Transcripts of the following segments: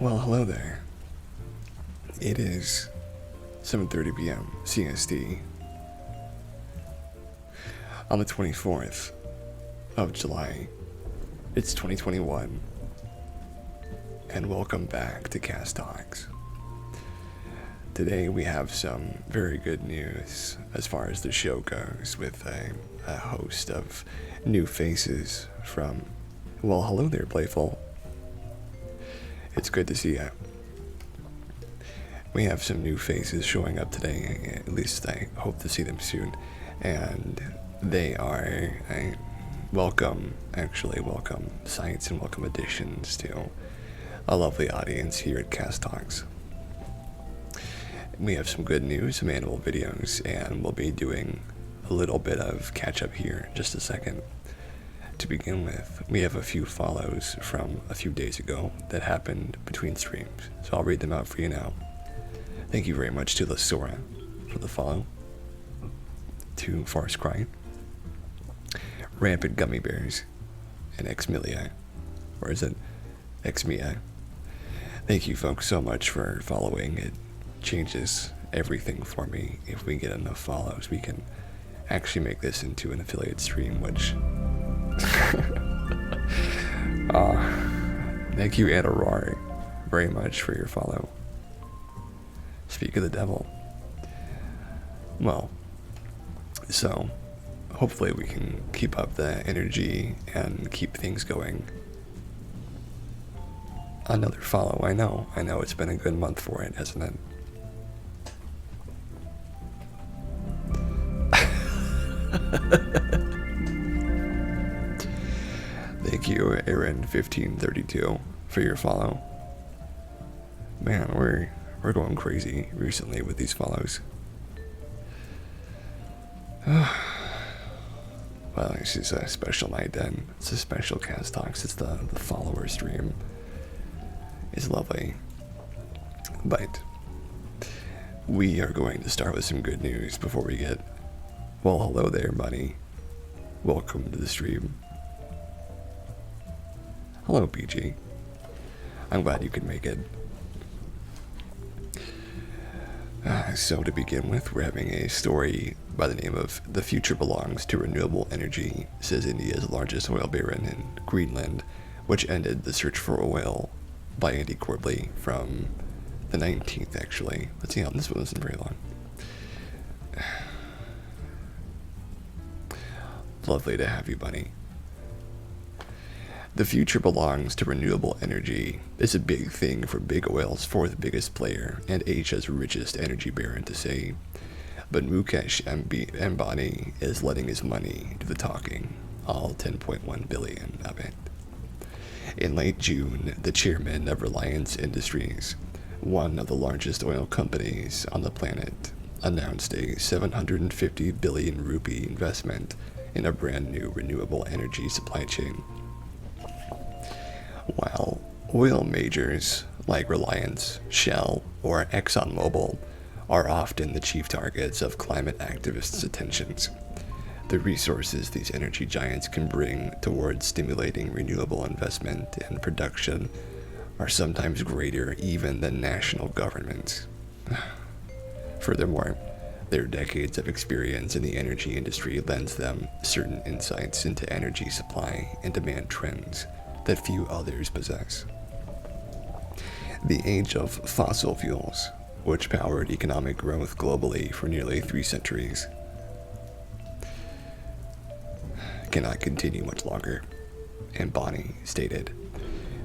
Well, hello there. It is 7:30 p.m. CST on the 24th of July. It's 2021, and welcome back to Cast Talks. Today we have some very good news as far as the show goes, with a host of new faces from, well, hello there, Playful. It's good to see you. We have some new faces showing up today, at least I hope to see them soon, and they are welcome sights and welcome additions to a lovely audience here at Cast Talks. We have some good news, some animal videos, and we'll be doing a little bit of catch up here in just a second. To begin with, we have a few follows from a few days ago that happened between streams, so I'll read them out for you now. Thank you very much to Lasora for the follow, to Farce Cry, Rampant Gummy Bears, and Xmilia, or is it Xmia? Thank you folks so much for following. It changes everything for me. If we get enough follows, we can actually make this into an affiliate stream, which thank you, Adorar, very much for your follow. Speak of the devil. Well, so hopefully we can keep up the energy and keep things going. Another follow, I know it's been a good month for it, hasn't it? Thank you, Aaron1532, for your follow. Man, we're going crazy recently with these follows. Well, this is a special night then. It's a special Cast Talks. It's the follower stream. It's lovely. But we are going to start with some good news before we get... Well, hello there, buddy. Welcome to the stream. Hello, PG. I'm glad you could make it. So to begin with, we're having a story by the name of "The Future Belongs to Renewable Energy," says India's largest oil baron in Greenland, which ended the search for oil, by Andy Corbley, from the 19th, actually. Let's see how this one isn't very long. Lovely to have you, buddy. The future belongs to renewable energy is a big thing for big oil's fourth biggest player and Asia's richest energy baron to say. But Mukesh Ambani is letting his money do the talking, all 10.1 billion of it. In late June, the chairman of Reliance Industries, one of the largest oil companies on the planet, announced a 750 billion rupee investment in a brand new renewable energy supply chain. While oil majors like Reliance, Shell, or ExxonMobil are often the chief targets of climate activists' attentions, the resources these energy giants can bring towards stimulating renewable investment and production are sometimes greater even than national governments. Furthermore, their decades of experience in the energy industry lends them certain insights into energy supply and demand trends that few others possess. The age of fossil fuels, which powered economic growth globally for nearly 3 centuries, cannot continue much longer, Ambani stated.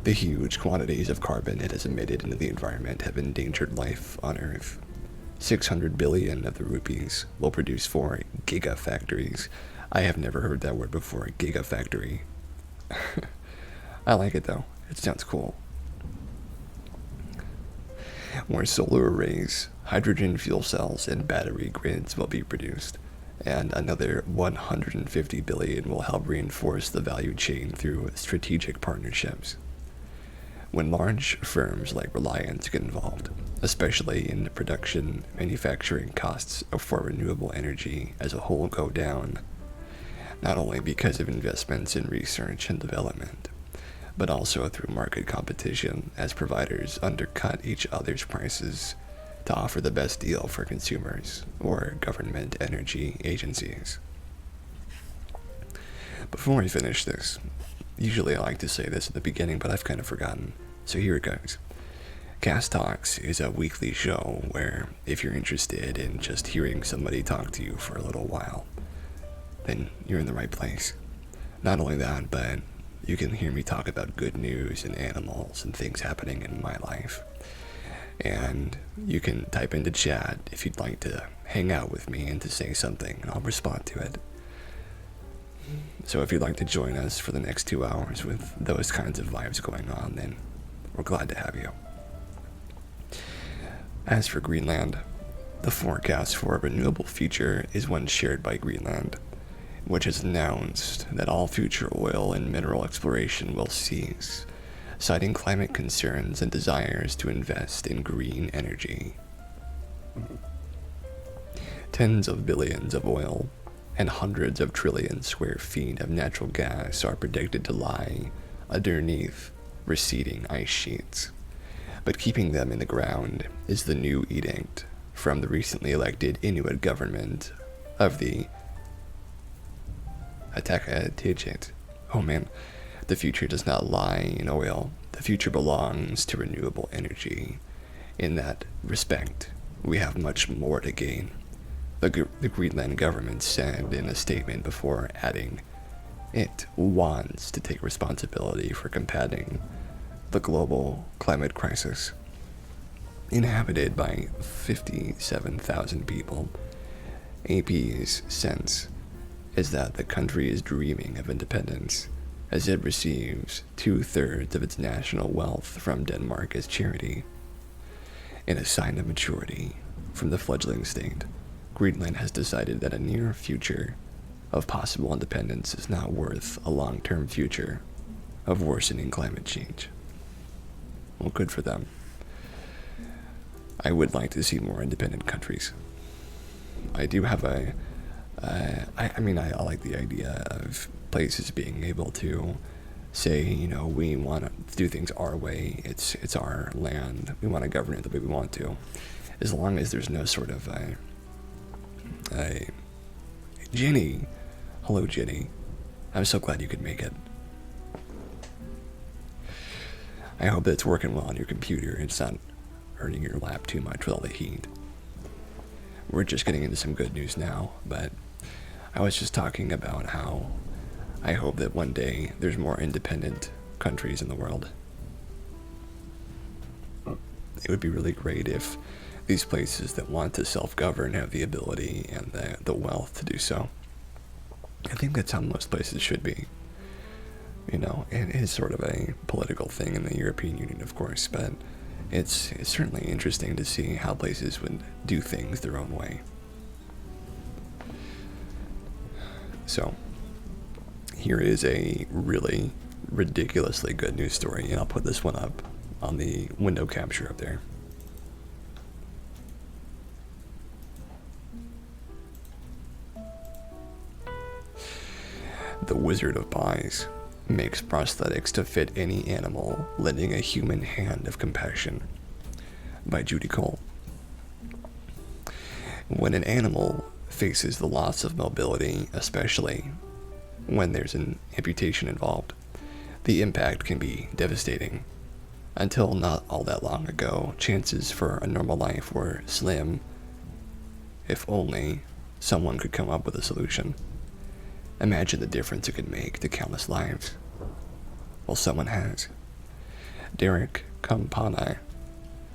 The huge quantities of carbon it has emitted into the environment have endangered life on Earth. 600 billion of the rupees will produce 4 gigafactories. I have never heard that word before, gigafactory. I like it though, it sounds cool. Where solar arrays, hydrogen fuel cells, and battery grids will be produced, and another 150 billion will help reinforce the value chain through strategic partnerships. When large firms like Reliance get involved, especially in the production, manufacturing costs for renewable energy as a whole go down, not only because of investments in research and development, but also through market competition as providers undercut each other's prices to offer the best deal for consumers or government energy agencies. Before I finish this, usually I like to say this at the beginning, but I've kind of forgotten, so here it goes. Cast Talks is a weekly show where if you're interested in just hearing somebody talk to you for a little while, then you're in the right place. Not only that, but you can hear me talk about good news and animals and things happening in my life. And you can type into chat if you'd like to hang out with me and to say something, and I'll respond to it. So if you'd like to join us for the next 2 hours with those kinds of vibes going on, then we're glad to have you. As for Greenland, the forecast for a renewable future is one shared by Greenland, which has announced that all future oil and mineral exploration will cease, citing climate concerns and desires to invest in green energy. Tens of billions of oil and hundreds of trillion square feet of natural gas are predicted to lie underneath receding ice sheets. But keeping them in the ground is the new edict from the recently elected Inuit government of the Atakatijit. Oh man, the future does not lie in oil. The future belongs to renewable energy. In that respect, we have much more to gain. The Greenland government said in a statement before adding, it wants to take responsibility for combating the global climate crisis. Inhabited by 57,000 people, AP's sense is that the country is dreaming of independence as it receives 2/3 of its national wealth from Denmark as charity. In a sign of maturity from the fledgling state, Greenland has decided that a near future of possible independence is not worth a long-term future of worsening climate change. Well, good for them. I would like to see more independent countries. I do have I like the idea of places being able to say, we want to do things our way. It's our land. We want to govern it the way we want to. As long as there's no sort of Jenny. Hello, Jenny. I'm so glad you could make it. I hope that it's working well on your computer. It's not hurting your lap too much with all the heat. We're just getting into some good news now, but I was just talking about how I hope that one day there's more independent countries in the world. It would be really great if these places that want to self-govern have the ability and the wealth to do so. I think that's how most places should be. It is sort of a political thing in the European Union, of course, but it's certainly interesting to see how places would do things their own way. So, here is a really ridiculously good news story, and I'll put this one up on the window capture up there. The Wizard of Oz makes prosthetics to fit any animal, lending a human hand of compassion, by Judy Cole. When an animal faces the loss of mobility, especially when there's an amputation involved, the impact can be devastating. Until not all that long ago, chances for a normal life were slim, if only someone could come up with a solution. Imagine the difference it could make to countless lives. Well, someone has. Derek Campana,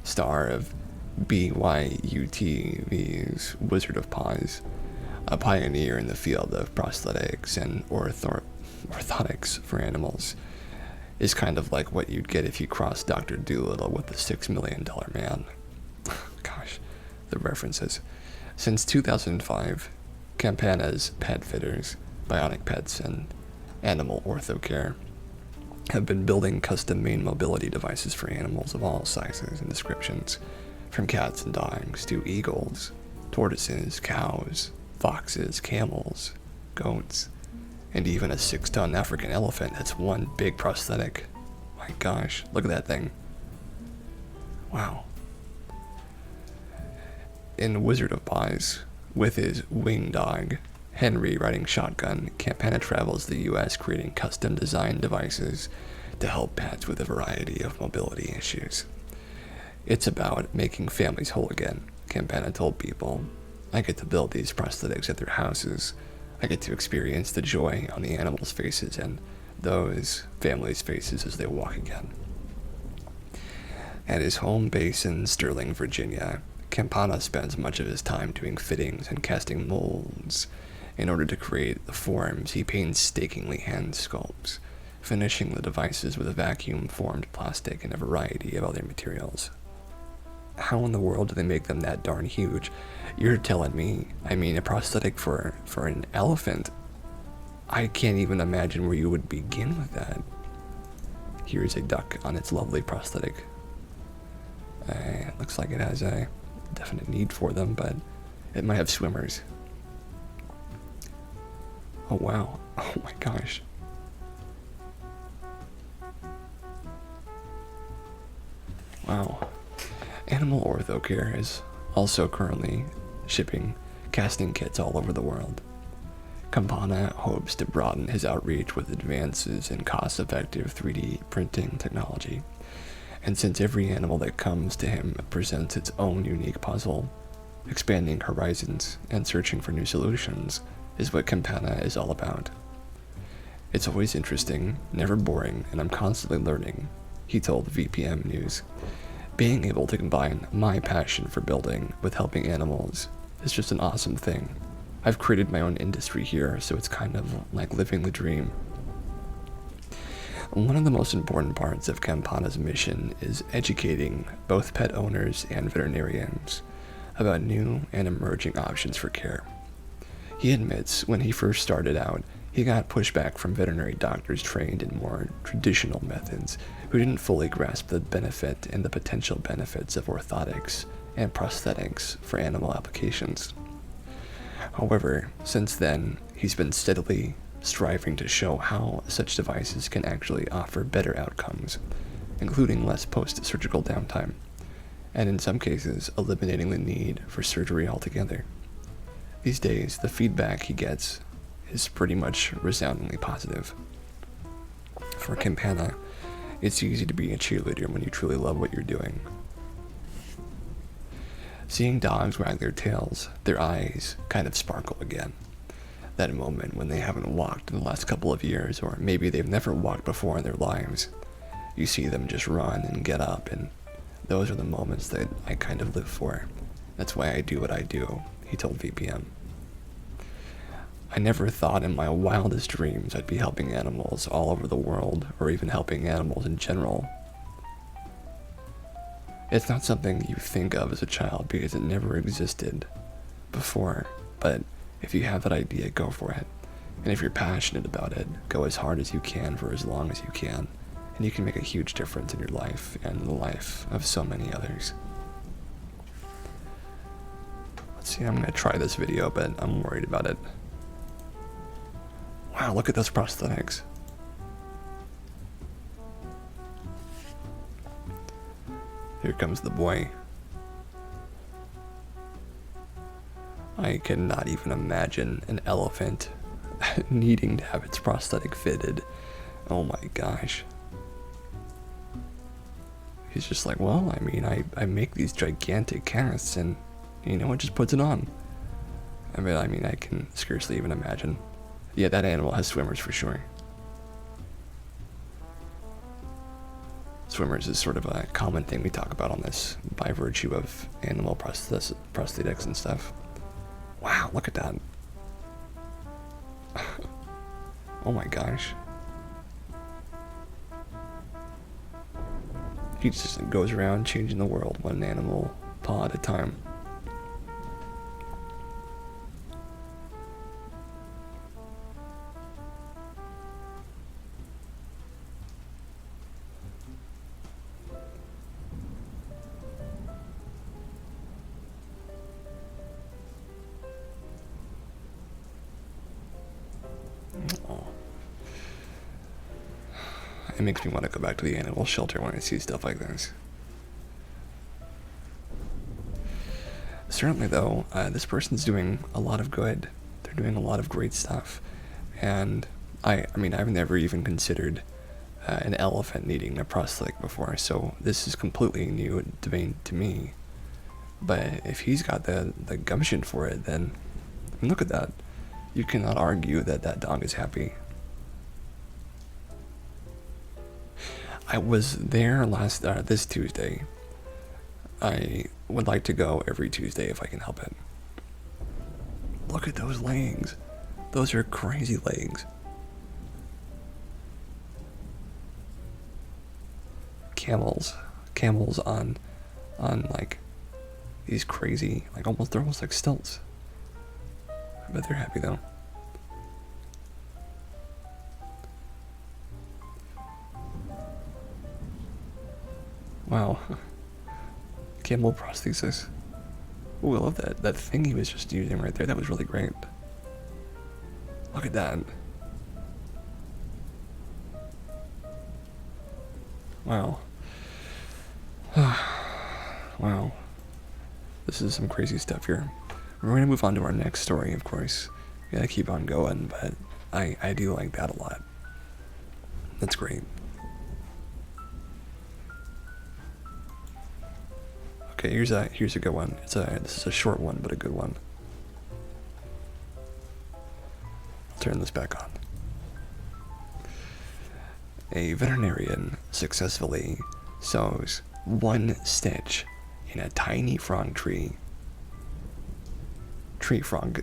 star of BYUTV's Wizard of Oz, a pioneer in the field of prosthetics and orthotics for animals, is kind of like what you'd get if you crossed Dr. Dolittle with the $6 Million Man. Gosh, the references. Since 2005, Campana's Pet Fitters, Bionic Pets, and Animal Ortho Care have been building custom-made mobility devices for animals of all sizes and descriptions, from cats and dogs to eagles, tortoises, cows, foxes, camels, goats, and even a 6-ton African elephant that's one big prosthetic. my gosh, look at that thing. Wow. In Wizard of Oz, with his wing dog, Henry riding shotgun, Campana travels the US creating custom designed devices to help pets with a variety of mobility issues. It's about making families whole again, Campana told People. I get to build these prosthetics at their houses. I get to experience the joy on the animals' faces and those families' faces as they walk again. At his home base in Sterling, Virginia, Campana spends much of his time doing fittings and casting molds. In order to create the forms, he painstakingly hand sculpts, finishing the devices with a vacuum-formed plastic and a variety of other materials. How in the world do they make them that darn huge? You're telling me, I mean, a prosthetic for an elephant? I can't even imagine where you would begin with that. Here's a duck on its lovely prosthetic. Looks like it has a definite need for them, but it might have swimmers. Oh wow, oh my gosh. Wow. Animal Ortho Care is also currently shipping casting kits all over the world. Campana hopes to broaden his outreach with advances in cost-effective 3D printing technology. And since every animal that comes to him presents its own unique puzzle, expanding horizons and searching for new solutions is what Campana is all about. It's always interesting, never boring, and I'm constantly learning, he told VPM News. Being able to combine my passion for building with helping animals is just an awesome thing. I've created my own industry here, so it's kind of like living the dream. One of the most important parts of Campana's mission is educating both pet owners and veterinarians about new and emerging options for care. He admits when he first started out, he got pushback from veterinary doctors trained in more traditional methods who didn't fully grasp the benefit and the potential benefits of orthotics and prosthetics for animal applications. However, since then, he's been steadily striving to show how such devices can actually offer better outcomes, including less post-surgical downtime, and in some cases, eliminating the need for surgery altogether. These days, the feedback he gets is pretty much resoundingly positive. For Campana, it's easy to be a cheerleader when you truly love what you're doing. Seeing dogs wag their tails, their eyes kind of sparkle again. That moment when they haven't walked in the last couple of years, or maybe they've never walked before in their lives. You see them just run and get up, and those are the moments that I kind of live for. That's why I do what I do, he told VPM. I never thought in my wildest dreams I'd be helping animals all over the world, or even helping animals in general. It's not something you think of as a child because it never existed before, but if you have that idea, go for it. And if you're passionate about it, go as hard as you can for as long as you can, and you can make a huge difference in your life and in the life of so many others. Let's see, I'm going to try this video, but I'm worried about it. Wow, look at those prosthetics. Here comes the boy. I cannot even imagine an elephant needing to have its prosthetic fitted. Oh my gosh. He's just like, well, I mean, I make these gigantic casts and, you know, it just puts it on. I mean, I can scarcely even imagine. Yeah, that animal has swimmers for sure. Swimmers is sort of a common thing we talk about on this by virtue of animal prosthetics and stuff. Wow, look at that. Oh my gosh. He just goes around changing the world one animal paw at a time. It makes me want to go back to the animal shelter when I see stuff like this. Certainly, though, this person's doing a lot of good. They're doing a lot of great stuff. And I mean, I've never even considered an elephant needing a prosthetic before, so this is completely new domain to me. But if he's got the gumption for it, then look at that. You cannot argue that that dog is happy. I was there this Tuesday. I would like to go every Tuesday if I can help it. Look at those legs. Those are crazy legs. Camels on like these crazy, like they're almost like stilts. I bet they're happy though. Wow. Camel prosthesis. Ooh, I love that thing he was just using right there. That was really great. Look at that. Wow. Wow. This is some crazy stuff here. We're going to move on to our next story, of course. We gotta keep on going, but I do like that a lot. That's great. Okay, here's a good one. This is a short one, but a good one. I'll turn this back on. A veterinarian successfully sews one stitch in a tiny tree frog,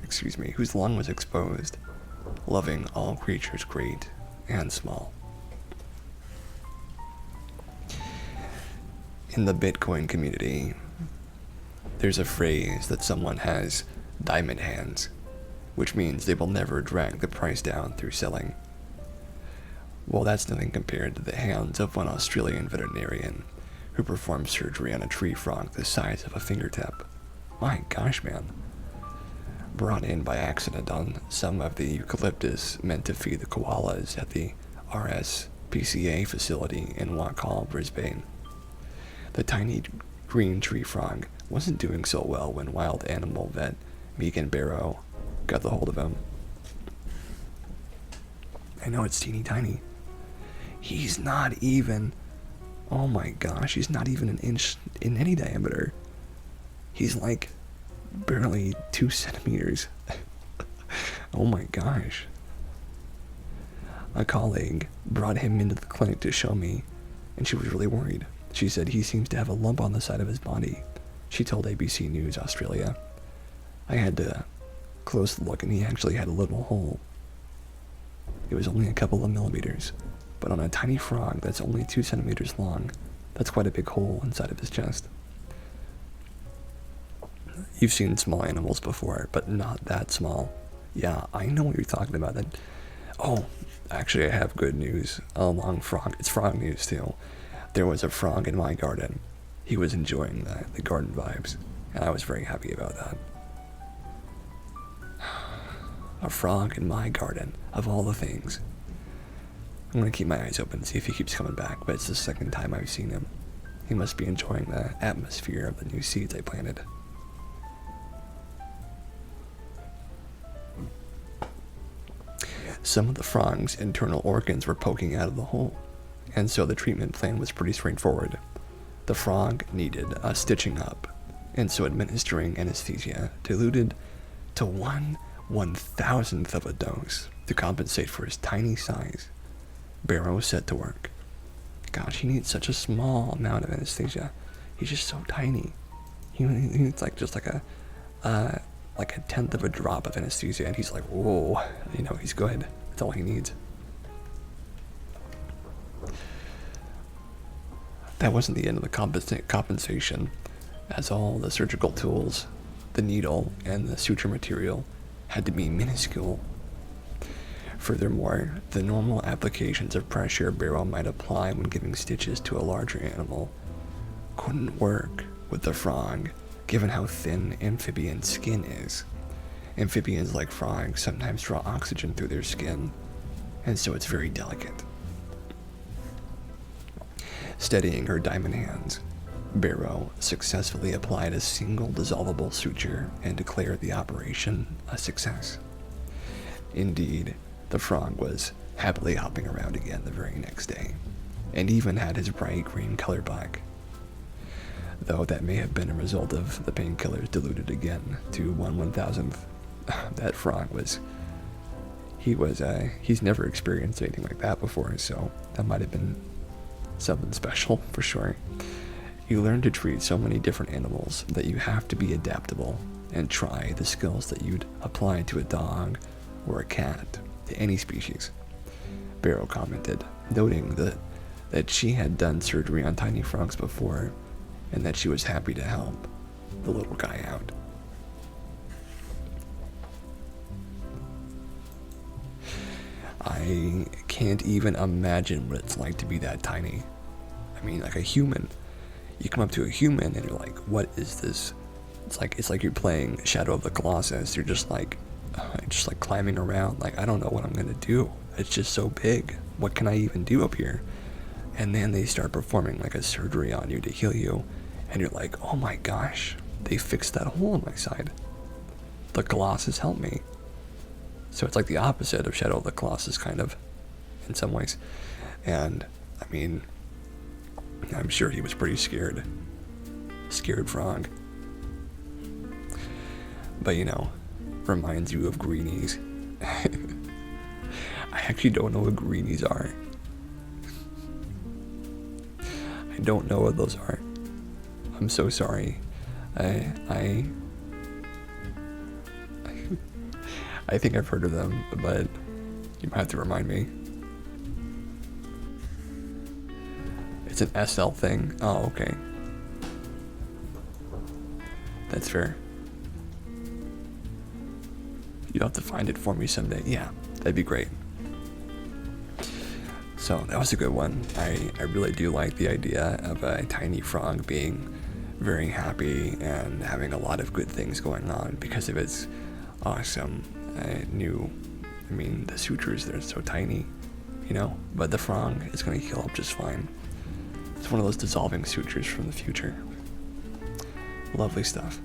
whose lung was exposed, loving all creatures great and small. In the Bitcoin community, there's a phrase that someone has diamond hands, which means they will never drag the price down through selling. Well, that's nothing compared to the hands of one Australian veterinarian who performed surgery on a tree frog the size of a fingertip. My gosh, man. Brought in by accident on some of the eucalyptus meant to feed the koalas at the RSPCA facility in Wakal, Brisbane. The tiny green tree frog wasn't doing so well when wild animal vet Megan Barrow got the hold of him. I know it's teeny tiny. He's not even, oh my gosh, he's not even an inch in any diameter. He's like barely 2 centimeters. Oh my gosh. A colleague brought him into the clinic to show me, and she was really worried. She said he seems to have a lump on the side of his body. She told ABC News Australia. I had a close look, and he actually had a little hole. It was only a couple of millimeters, but on a tiny frog that's only 2 centimeters long, that's quite a big hole inside of his chest. You've seen small animals before, but not that small. Yeah, I know what you're talking about. That. Oh, actually, I have good news along frog. It's frog news too. There was a frog in my garden. He was enjoying the garden vibes, and I was very happy about that. A frog in my garden, of all the things. I'm gonna keep my eyes open, see if he keeps coming back, but it's the second time I've seen him. He must be enjoying the atmosphere of the new seeds I planted. Some of the frog's internal organs were poking out of the hole, and so the treatment plan was pretty straightforward. The frog needed a stitching up, and so administering anesthesia diluted to 1/1000th of a dose to compensate for his tiny size. Barrow set to work. Gosh, he needs such a small amount of anesthesia. He's just so tiny. He needs like a tenth of a drop of anesthesia, and he's like, whoa, he's good. That's all he needs. That wasn't the end of the compensation, as all the surgical tools, the needle, and the suture material had to be minuscule. Furthermore, the normal applications of pressure Barrow might apply when giving stitches to a larger animal couldn't work with the frog, given how thin amphibian skin is. Amphibians, like frogs, sometimes draw oxygen through their skin, and so it's very delicate. Steadying her diamond hands, Barrow successfully applied a single dissolvable suture and declared the operation a success. Indeed, the frog was happily hopping around again the very next day, and even had his bright green color back. Though that may have been a result of the painkillers diluted again to 1/1000th. That frog he's never experienced anything like that before, so that might have been something special for sure. You learn to treat so many different animals that you have to be adaptable and try the skills that you'd apply to a dog or a cat, to any species, Barrow commented, noting that she had done surgery on tiny frogs before and that she was happy to help the little guy out. I can't even imagine what it's like to be that tiny. I mean, like a human. You come up to a human and you're like, what is this? It's like you're playing Shadow of the Colossus. You're just like climbing around. Like, I don't know what I'm gonna do. It's just so big. What can I even do up here? And then they start performing like a surgery on you to heal you. And you're like, oh my gosh, they fixed that hole in my side. The Colossus helped me. So it's like the opposite of Shadow of the Colossus, kind of, in some ways. And, I mean, I'm sure he was pretty scared. Scared frog. But, you know, reminds you of greenies. I actually don't know what greenies are. I don't know what those are. I'm so sorry. I think I've heard of them, but you might have to remind me. It's an SL thing. Oh, okay. That's fair. You'll have to find it for me someday. Yeah, that'd be great. So that was a good one. I really do like the idea of a tiny frog being very happy and having a lot of good things going on because of its awesome the sutures, they're so tiny, you know, but the frog is going to heal up just fine. It's one of those dissolving sutures from the future. Lovely stuff.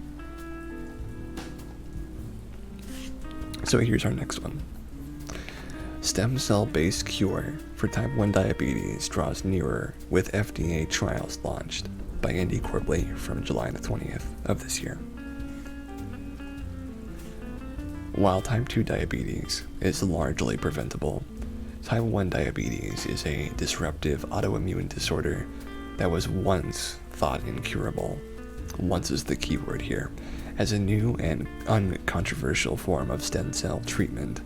So here's our next one. Stem cell-based cure for type 1 diabetes draws nearer with FDA trials launched by Andy Corbley from July the 20th of this year. While type 2 diabetes is largely preventable, type 1 diabetes is a disruptive autoimmune disorder that was once thought incurable. Once is the key word here, as a new and uncontroversial form of stem cell treatment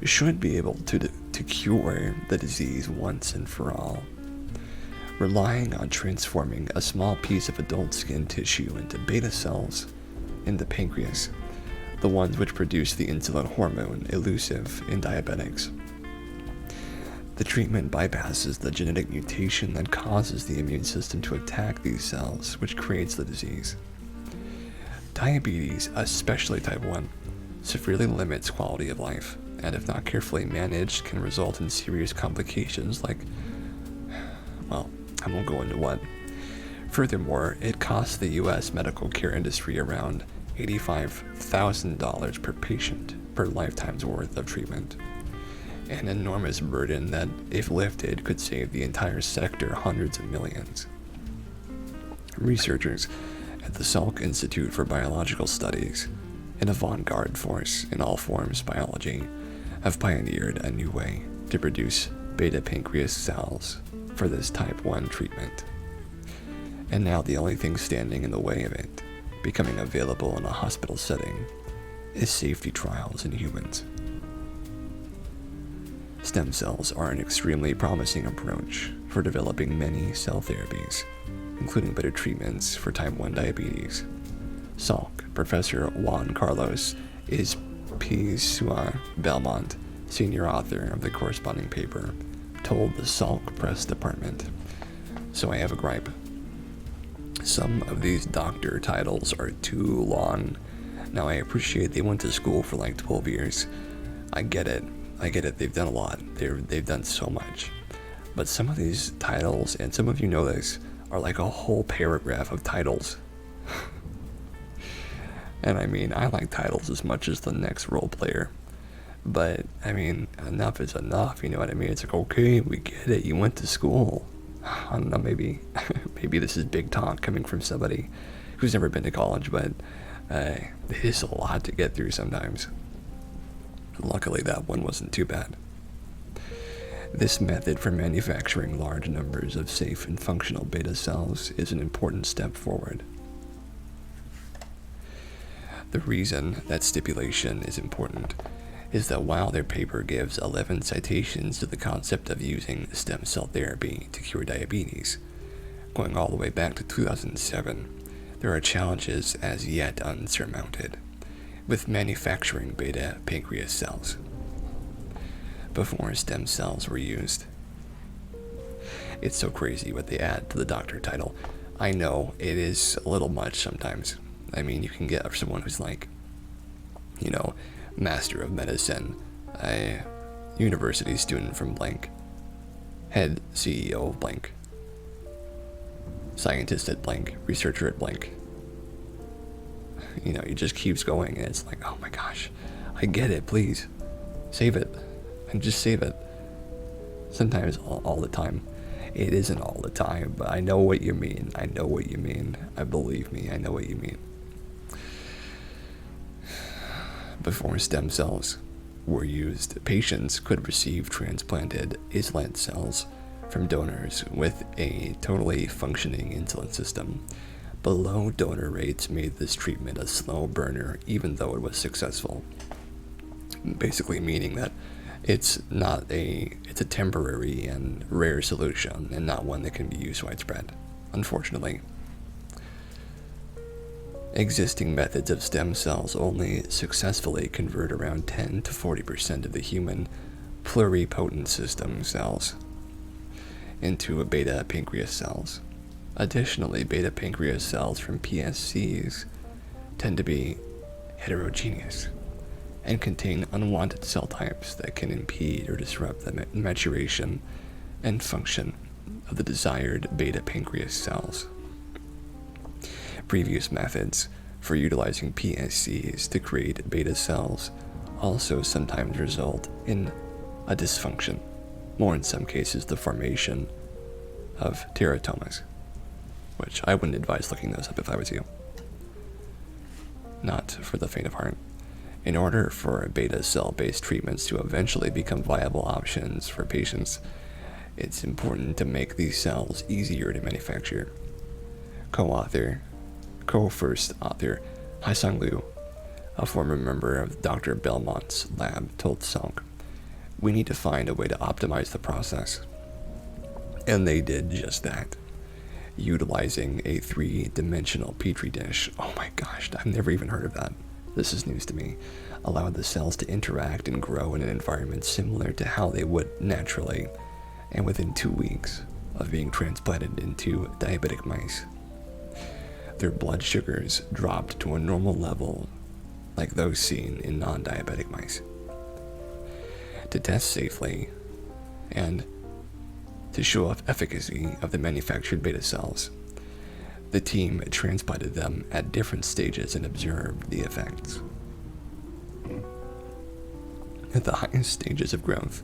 should be able to cure the disease once and for all. Relying on transforming a small piece of adult skin tissue into beta cells in the pancreas, the ones which produce the insulin hormone elusive in diabetics. The treatment bypasses the genetic mutation that causes the immune system to attack these cells, which creates the disease. Diabetes, especially type 1, severely limits quality of life, and if not carefully managed, can result in serious complications like, well, I won't go into what. Furthermore, it costs the U.S. medical care industry around $85,000 per patient per lifetime's worth of treatment. An enormous burden that, if lifted, could save the entire sector hundreds of millions. Researchers at the Salk Institute for Biological Studies, an avant-garde force in all forms biology, have pioneered a new way to produce beta pancreas cells for this type 1 treatment. And now the only thing standing in the way of it becoming available in a hospital setting is safety trials in humans. Stem cells are an extremely promising approach for developing many cell therapies, including better treatments for type 1 diabetes. Salk Professor Juan Carlos is P. Belmont, senior author of the corresponding paper, told the Salk Press Department. So I have a gripe. Some of these doctor titles are too long. Now I appreciate they went to school for like 12 years. I get it. They've done a lot. They've done so much. But some of these titles, and some of you know this, are like a whole paragraph of titles. And I mean, I like titles as much as the next role player. But, I mean, enough is enough, you know what I mean? It's like, okay, we get it, you went to school. I don't know, maybe this is big talk coming from somebody who's never been to college, but it is a lot to get through sometimes. Luckily, that one wasn't too bad. This method for manufacturing large numbers of safe and functional beta cells is an important step forward. The reason that stipulation is important is that while their paper gives 11 citations to the concept of using stem cell therapy to cure diabetes, going all the way back to 2007, there are challenges as yet unsurmounted with manufacturing beta pancreas cells before stem cells were used. It's so crazy what they add to the doctor title. I know it is a little much sometimes. I mean, you can get someone who's like, you know, Master of Medicine, a university student from blank, head CEO of blank, scientist at blank, researcher at blank. You know, it just keeps going, and it's like, oh my gosh, I get it, please, save it, and just save it. Sometimes all the time. It isn't all the time, but I know what you mean. I know what you mean. Believe me, I know what you mean. Before stem cells were used, patients could receive transplanted islet cells from donors with a totally functioning insulin system. But low donor rates made this treatment a slow burner, even though it was successful. Basically meaning that it's a temporary and rare solution, and not one that can be used widespread, unfortunately. Existing methods of stem cells only successfully convert around 10 to 40% of the human pluripotent system cells into beta pancreas cells. Additionally, beta pancreas cells from PSCs tend to be heterogeneous and contain unwanted cell types that can impede or disrupt the maturation and function of the desired beta pancreas cells. Previous methods for utilizing PSCs to create beta cells also sometimes result in a dysfunction, or in some cases the formation of teratomas, which I wouldn't advise looking those up if I was you. Not for the faint of heart. In order for beta cell-based treatments to eventually become viable options for patients, it's important to make these cells easier to manufacture. Co-first author Haisang Liu, a former member of Dr. Belmont's lab, told Salk, "We need to find a way to optimize the process." And they did just that, utilizing a 3-dimensional petri dish. Oh my gosh, I've never even heard of that. This is news to me. Allowed the cells to interact and grow in an environment similar to how they would naturally, and within 2 weeks of being transplanted into diabetic mice, their blood sugars dropped to a normal level like those seen in non-diabetic mice. To test safely and to show off efficacy of the manufactured beta cells, the team transplanted them at different stages and observed the effects. At the highest stages of growth,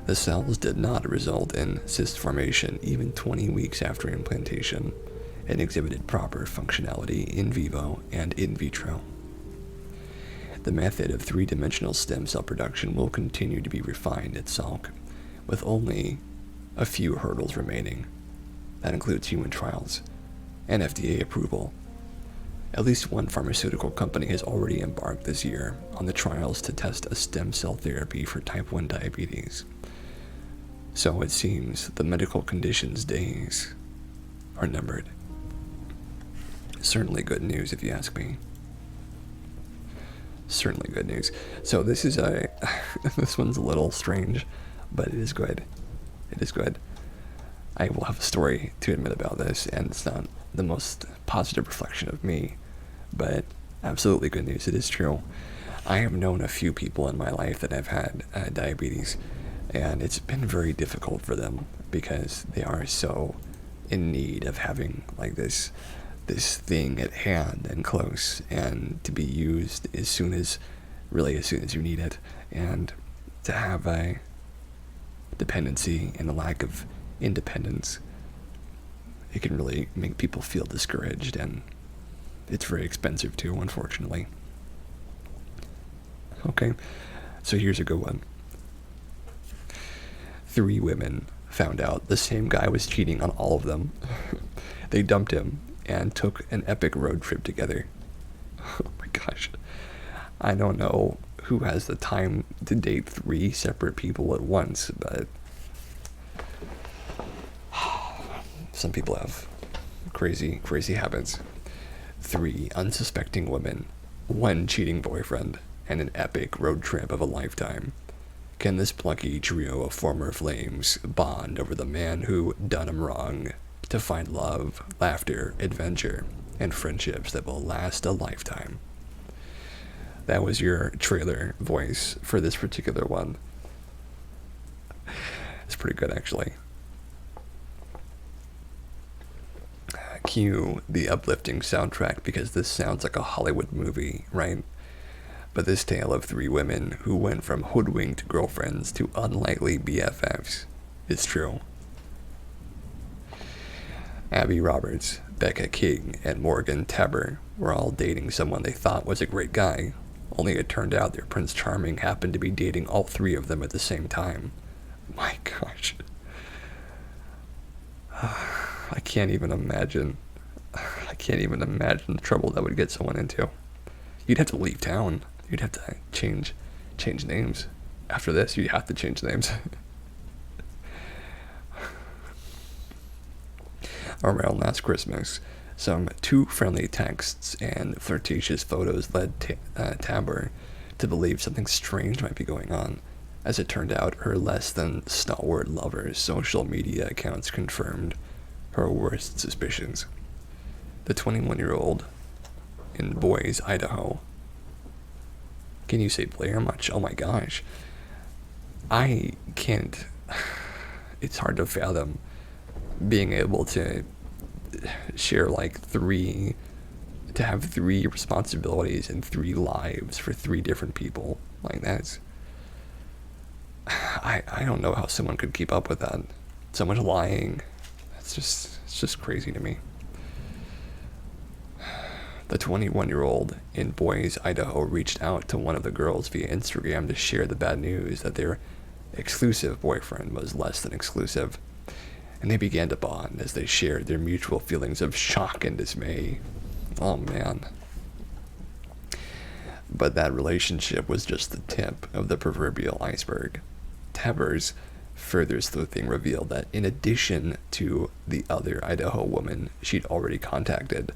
the cells did not result in cyst formation even 20 weeks after implantation, and exhibited proper functionality in vivo and in vitro. The method of 3-dimensional stem cell production will continue to be refined at Salk, with only a few hurdles remaining. That includes human trials and FDA approval. At least one pharmaceutical company has already embarked this year on the trials to test a stem cell therapy for type 1 diabetes. So it seems the medical condition's days are numbered. Certainly good news if you ask me. Certainly good news. So this is this one's a little strange, but it is good. It is good. I will have a story to admit about this, and it's not the most positive reflection of me, but absolutely good news. It is true. I have known a few people in my life that have had diabetes, And it's been very difficult for them because they are so in need of having like this thing at hand and close and to be used as soon as you need it, and to have a dependency and a lack of independence, it can really make people feel discouraged, and it's very expensive too, unfortunately. Okay, so here's a good one. 3 women found out the same guy was cheating on all of them. They dumped him and took an epic road trip together. Oh my gosh. I don't know who has the time to date 3 separate people at once, but some people have crazy habits. 3 unsuspecting women, 1 cheating boyfriend, and an epic road trip of a lifetime. Can this plucky trio of former flames bond over the man who done 'em wrong to find love, laughter, adventure, and friendships that will last a lifetime? That was your trailer voice for this particular one. It's pretty good, actually. Cue the uplifting soundtrack, because this sounds like a Hollywood movie, right? But this tale of 3 women who went from hoodwinked girlfriends to unlikely BFFs is true. Abby Roberts, Becca King, and Morgan Tabor were all dating someone they thought was a great guy, only it turned out their Prince Charming happened to be dating all 3 of them at the same time. My gosh. I can't even imagine the trouble that would get someone into. You'd have to leave town. You'd have to change names. After this, you'd have to change names. Around last Christmas, some too friendly texts and flirtatious photos led Tabor to believe something strange might be going on. As it turned out, her less than stalwart lover's social media accounts confirmed her worst suspicions. The 21-year-old in Boise, Idaho. Can you say Blair much? Oh my gosh. I can't. It's hard to fathom being able to share to have 3 responsibilities and 3 lives for 3 different people. Like, that's. I don't know how someone could keep up with that. So much lying. It's just crazy to me. The 21-year-old in Boise, Idaho reached out to one of the girls via Instagram to share the bad news that their exclusive boyfriend was less than exclusive, and they began to bond as they shared their mutual feelings of shock and dismay. Oh man. But that relationship was just the tip of the proverbial iceberg. Tabor's further sleuthing revealed that in addition to the other Idaho woman she'd already contacted,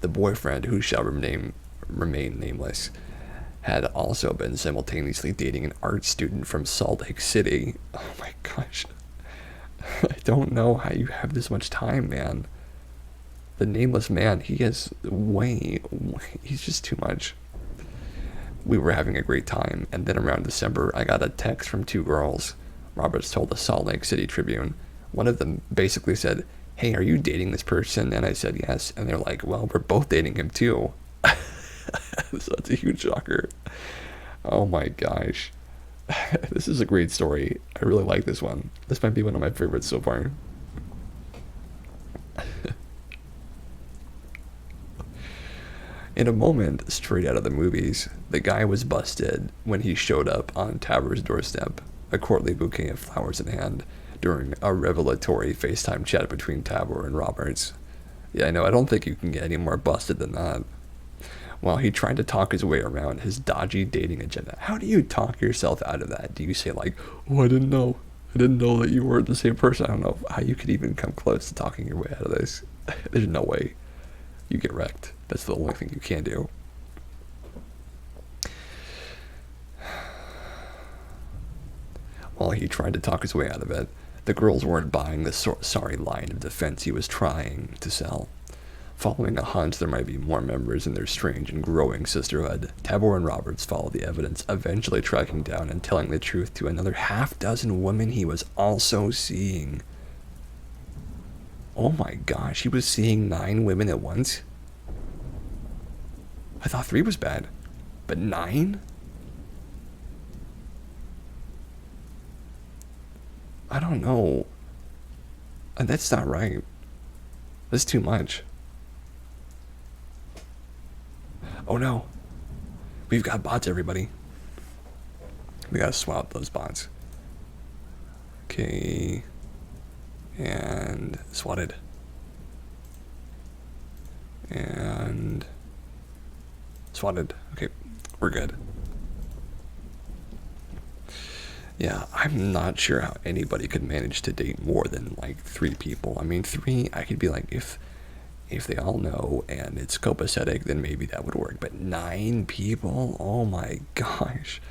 the boyfriend, who shall remain nameless, had also been simultaneously dating an art student from Salt Lake City. Oh my gosh. I don't know how you have this much time, man. The nameless man, he has he's just too much. We were having a great time, and then around December, I got a text from 2 girls. Roberts told the Salt Lake City Tribune. One of them basically said, "Hey, are you dating this person?" And I said yes. And they're like, "Well, we're both dating him too." So that's a huge shocker. Oh my gosh. This is a great story. I really like this one. This might be one of my favorites so far. In a moment straight out of the movies, the guy was busted when he showed up on Tabor's doorstep, a courtly bouquet of flowers in hand, during a revelatory FaceTime chat between Tabor and Roberts. Yeah, I know, I don't think you can get any more busted than that. While he tried to talk his way around his dodgy dating agenda. How do you talk yourself out of that? Do you say like, "Oh, I didn't know that you were the same person"? I don't know how you could even come close to talking your way out of this. There's no way. You get wrecked. That's the only thing you can do. While he tried to talk his way out of it, the girls weren't buying the sorry line of defense he was trying to sell. Following a hunch there might be more members in their strange and growing sisterhood, Tabor and Roberts followed the evidence, eventually tracking down and telling the truth to another half-dozen women he was also seeing. Oh my gosh, he was seeing 9 women at once? I thought 3 was bad, but 9? I don't know. That's not right. That's too much. Oh no. We've got bots, everybody. We gotta swap those bots. Okay. And swatted. And swatted. Okay, we're good. Yeah, I'm not sure how anybody could manage to date more than like 3 people. I mean, 3, I could be like, if they all know and it's copacetic, then maybe that would work. But 9 people? Oh my gosh.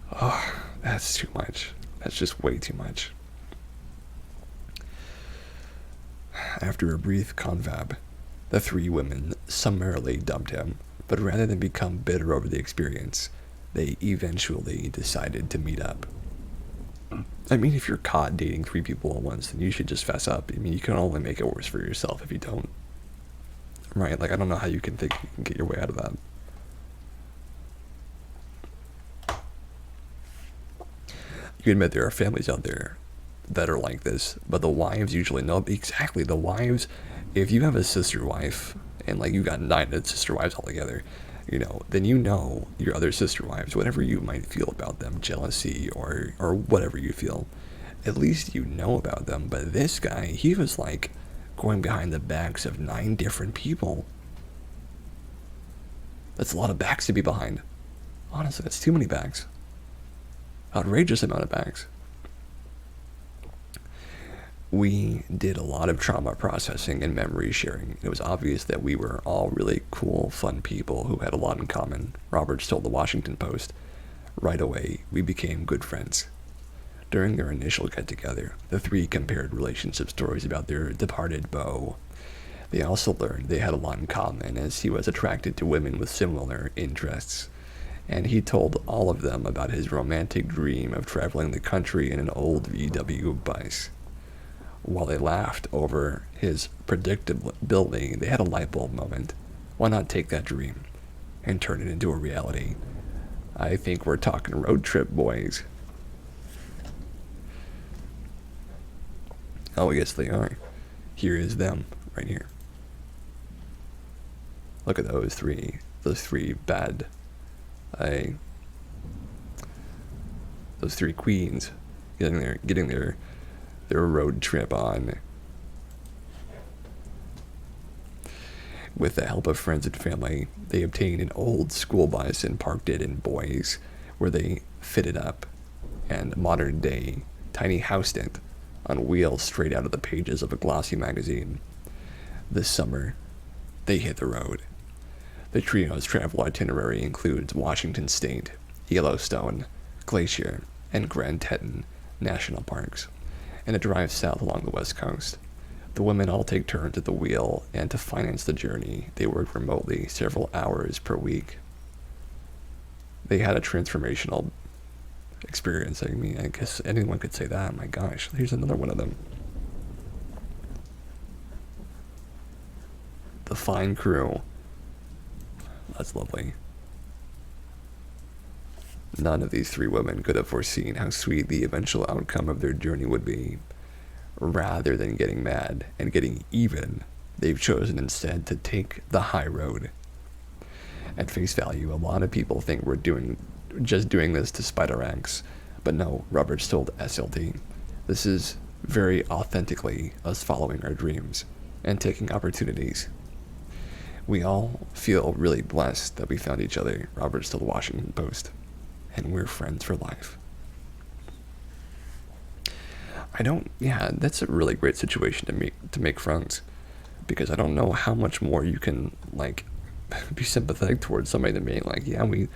Oh, that's too much. That's just way too much. After a brief confab, the 3 women summarily dumped him, but rather than become bitter over the experience, they eventually decided to meet up. I mean, if you're caught dating 3 people at once, then you should just fess up. I mean, you can only make it worse for yourself if you don't. Right? Like, I don't know how you can think you can get your way out of that. You admit there are families out there that are like this, but the wives usually know. Exactly, the wives, if you have a sister wife, and like you got 9 sister wives all together, you know, then you know your other sister wives, whatever you might feel about them, jealousy or whatever you feel, at least you know about them. But this guy, he was like going behind the backs of 9 different people. That's a lot of backs to be behind. Honestly, that's too many backs. Outrageous amount of backs. We did a lot of trauma processing and memory sharing. It was obvious that we were all really cool, fun people who had a lot in common, Roberts told the Washington Post. Right away, we became good friends. During their initial get-together, the 3 compared relationship stories about their departed beau. They also learned they had a lot in common, as he was attracted to women with similar interests. And he told all of them about his romantic dream of traveling the country in an old VW bus. While they laughed over his predictability, they had a light bulb moment. Why not take that dream and turn it into a reality? I think we're talking road trip, boys. Oh, yes, they are. Here is them, right here. Look at those 3. Those 3 bad. Those 3 queens getting their road trip on. With the help of friends and family, they obtained an old school bus and parked it in Boise, where they fitted up and modern-day tiny housed it on wheels straight out of the pages of a glossy magazine. This summer, they hit the road. The trio's travel itinerary includes Washington State, Yellowstone, Glacier, and Grand Teton national parks, and a drive south along the west coast. The women all take turns at the wheel, and to finance the journey, they work remotely several hours per week. They had a transformational experience. I mean, I guess anyone could say that. My gosh, here's another one of them. The fine crew. That's lovely. None of these 3 women could have foreseen how sweet the eventual outcome of their journey would be. Rather than getting mad and getting even, they've chosen instead to take the high road. At face value, a lot of people think we're just doing this to spite our ex. But no, Roberts told SLT, this is very authentically us following our dreams and taking opportunities. We all feel really blessed that we found each other, Roberts told the Washington Post. And we're friends for life. That's a really great situation to make friends, because I don't know how much more you can, like, be sympathetic towards somebody than being like, yeah, we,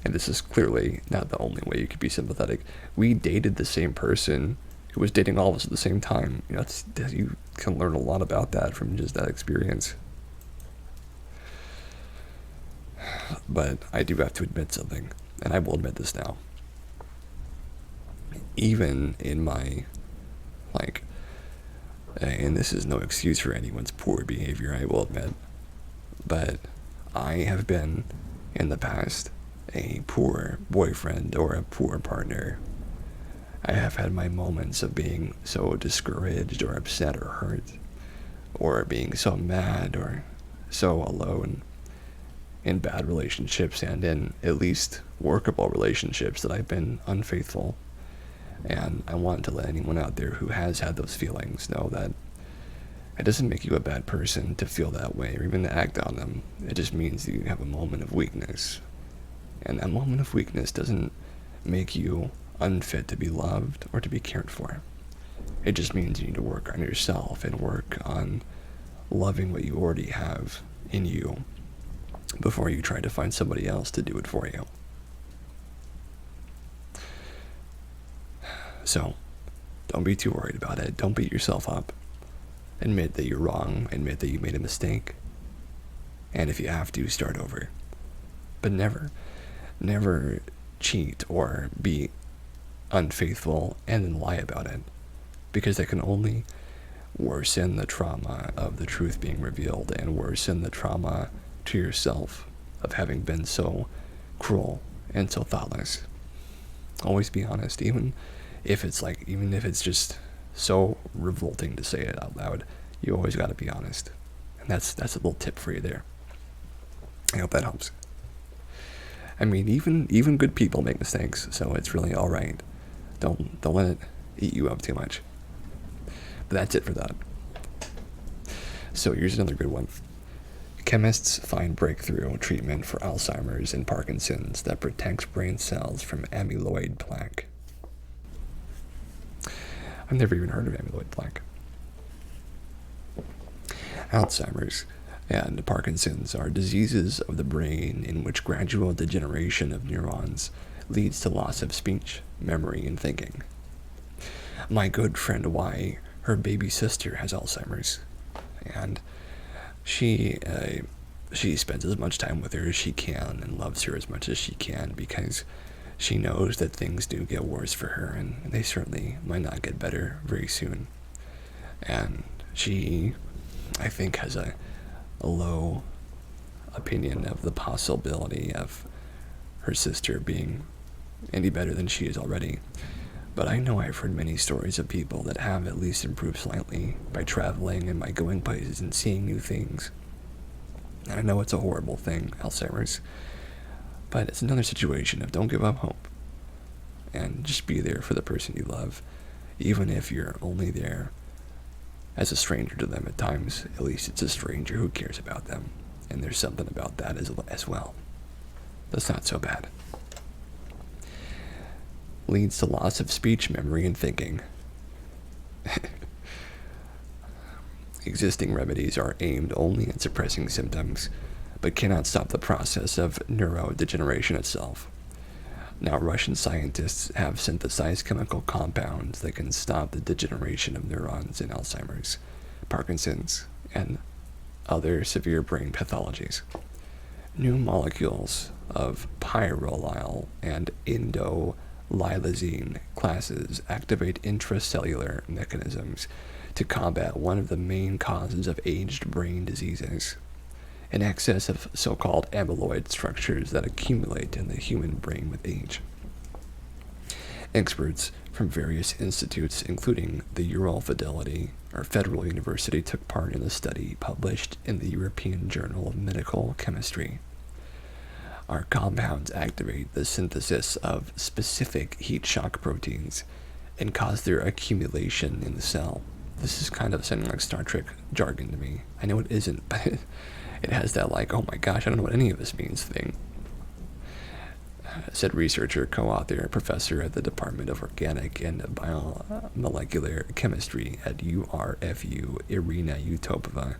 and this is clearly not the only way you could be sympathetic. We dated the same person who was dating all of us at the same time. You know, you can learn a lot about that from just that experience. But I do have to admit something, and I will admit this now. Even in my, like, and this is no excuse for anyone's poor behavior, I will admit, but I have been, in the past, a poor boyfriend or a poor partner. I have had my moments of being so discouraged or upset or hurt, or being so mad or so alone in bad relationships and in at least workable relationships that I've been unfaithful. And I want to let anyone out there who has had those feelings know that it doesn't make you a bad person to feel that way or even to act on them. It just means you have a moment of weakness. And that moment of weakness doesn't make you unfit to be loved or to be cared for. It just means you need to work on yourself and work on loving what you already have in you before you try to find somebody else to do it for you. So, don't be too worried about it. Don't beat yourself up. Admit that you're wrong. Admit that you made a mistake. And if you have to, start over. But never cheat or be unfaithful and then lie about it. Because that can only worsen the trauma of the truth being revealed and worsen the trauma to yourself of having been so cruel and so thoughtless. Always be honest, even if it's just so revolting to say it out loud. You always got to be honest. And that's a little tip for you there. I hope that helps. I mean, even good people make mistakes, so it's really all right. Don't let it eat you up too much. But that's it for that. So here's another good one. Chemists find breakthrough treatment for Alzheimer's and Parkinson's that protects brain cells from amyloid plaque. I've never even heard of amyloid plaque. Alzheimer's and Parkinson's are diseases of the brain in which gradual degeneration of neurons leads to loss of speech, memory, and thinking. My good friend Y, her baby sister, has Alzheimer's, and she spends as much time with her as she can and loves her as much as she can because she knows that things do get worse for her, and they certainly might not get better very soon. And she, I think, has a low opinion of the possibility of her sister being any better than she is already. But I know I've heard many stories of people that have at least improved slightly by traveling and by going places and seeing new things. And I know it's a horrible thing, Alzheimer's, but it's another situation of don't give up hope. And just be there for the person you love, even if you're only there as a stranger to them at times. At least it's a stranger who cares about them, and there's something about that as well. That's not so bad. Leads to loss of speech, memory, and thinking. Existing remedies are aimed only at suppressing symptoms, but cannot stop the process of neurodegeneration itself. Now, Russian scientists have synthesized chemical compounds that can stop the degeneration of neurons in Alzheimer's, Parkinson's, and other severe brain pathologies. New molecules of pyrrolyl and indolylazine classes activate intracellular mechanisms to combat one of the main causes of aged brain diseases, an excess of so-called amyloid structures that accumulate in the human brain with age. Experts from various institutes, including the Ural Federal University, took part in the study published in the European Journal of Medical Chemistry. Our compounds activate the synthesis of specific heat shock proteins and cause their accumulation in the cell. This is kind of sounding like Star Trek jargon to me. I know it isn't, but it has that like, oh my gosh, I don't know what any of this means thing. Said researcher, co-author, professor at the Department of Organic and Biomolecular Chemistry at URFU, Irina Utopova.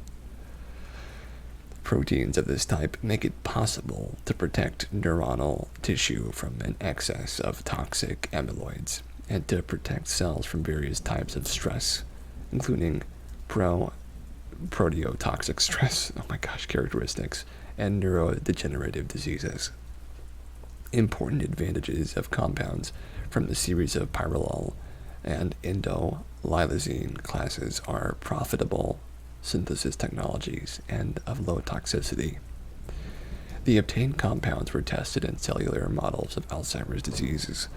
Proteins of this type make it possible to protect neuronal tissue from an excess of toxic amyloids and to protect cells from various types of stress, including proteotoxic stress, oh my gosh, characteristics, and neurodegenerative diseases. Important advantages of compounds from the series of pyrrolol and indolylazine classes are profitable synthesis technologies and of low toxicity. The obtained compounds were tested in cellular models of Alzheimer's diseases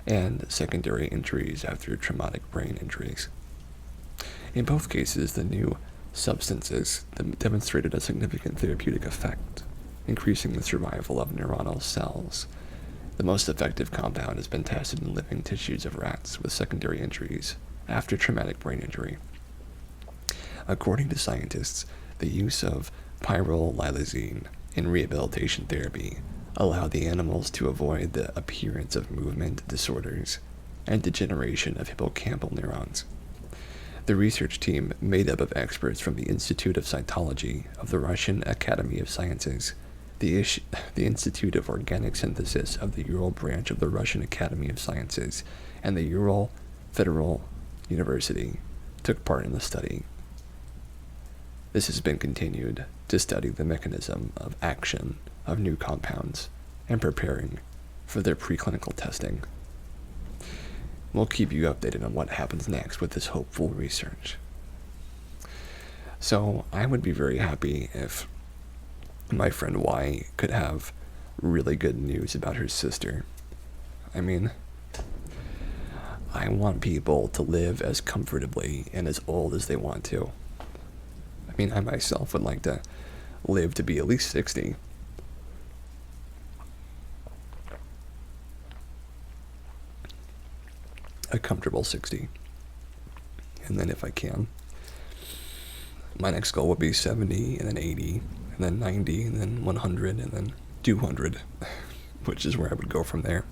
and secondary injuries after traumatic brain injuries. In both cases, the new substances demonstrated a significant therapeutic effect, increasing the survival of neuronal cells. The most effective compound has been tested in living tissues of rats with secondary injuries after traumatic brain injury. According to scientists, the use of pyrrolylazine in rehabilitation therapy allowed the animals to avoid the appearance of movement disorders and degeneration of hippocampal neurons. The research team, made up of experts from the Institute of Cytology of the Russian Academy of Sciences, the Institute of Organic Synthesis of the Ural branch of the Russian Academy of Sciences, and the Ural Federal University, took part in the study. This has been continued to study the mechanism of action of new compounds and preparing for their preclinical testing. We'll keep you updated on what happens next with this hopeful research. So I would be very happy if my friend Y could have really good news about her sister. I mean, I want people to live as comfortably and as old as they want to. I mean, I myself would like to live to be at least 60. A comfortable 60. And then if I can, my next goal would be 70, and then 80, and then 90, and then 100, and then 200, which is where I would go from there.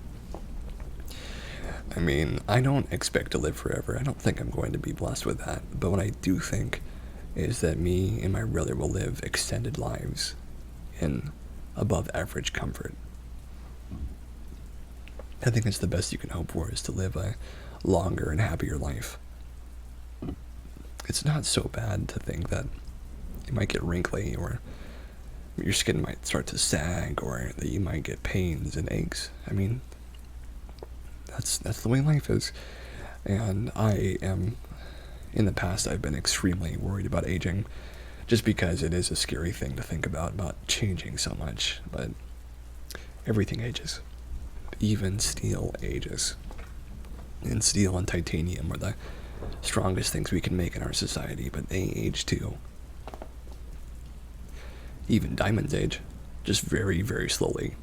I mean, I don't expect to live forever. I don't think I'm going to be blessed with that. But what I do think is that me and my brother will live extended lives in above average comfort. I think it's the best you can hope for, is to live a longer and happier life. It's not so bad to think that you might get wrinkly, or your skin might start to sag, or that you might get pains and aches. I mean, that's the way life is. And in the past, I've been extremely worried about aging, just because it is a scary thing to think about changing so much. But everything ages. Even steel ages. And steel and titanium are the strongest things we can make in our society, but they age too. Even diamonds age, just very, very slowly.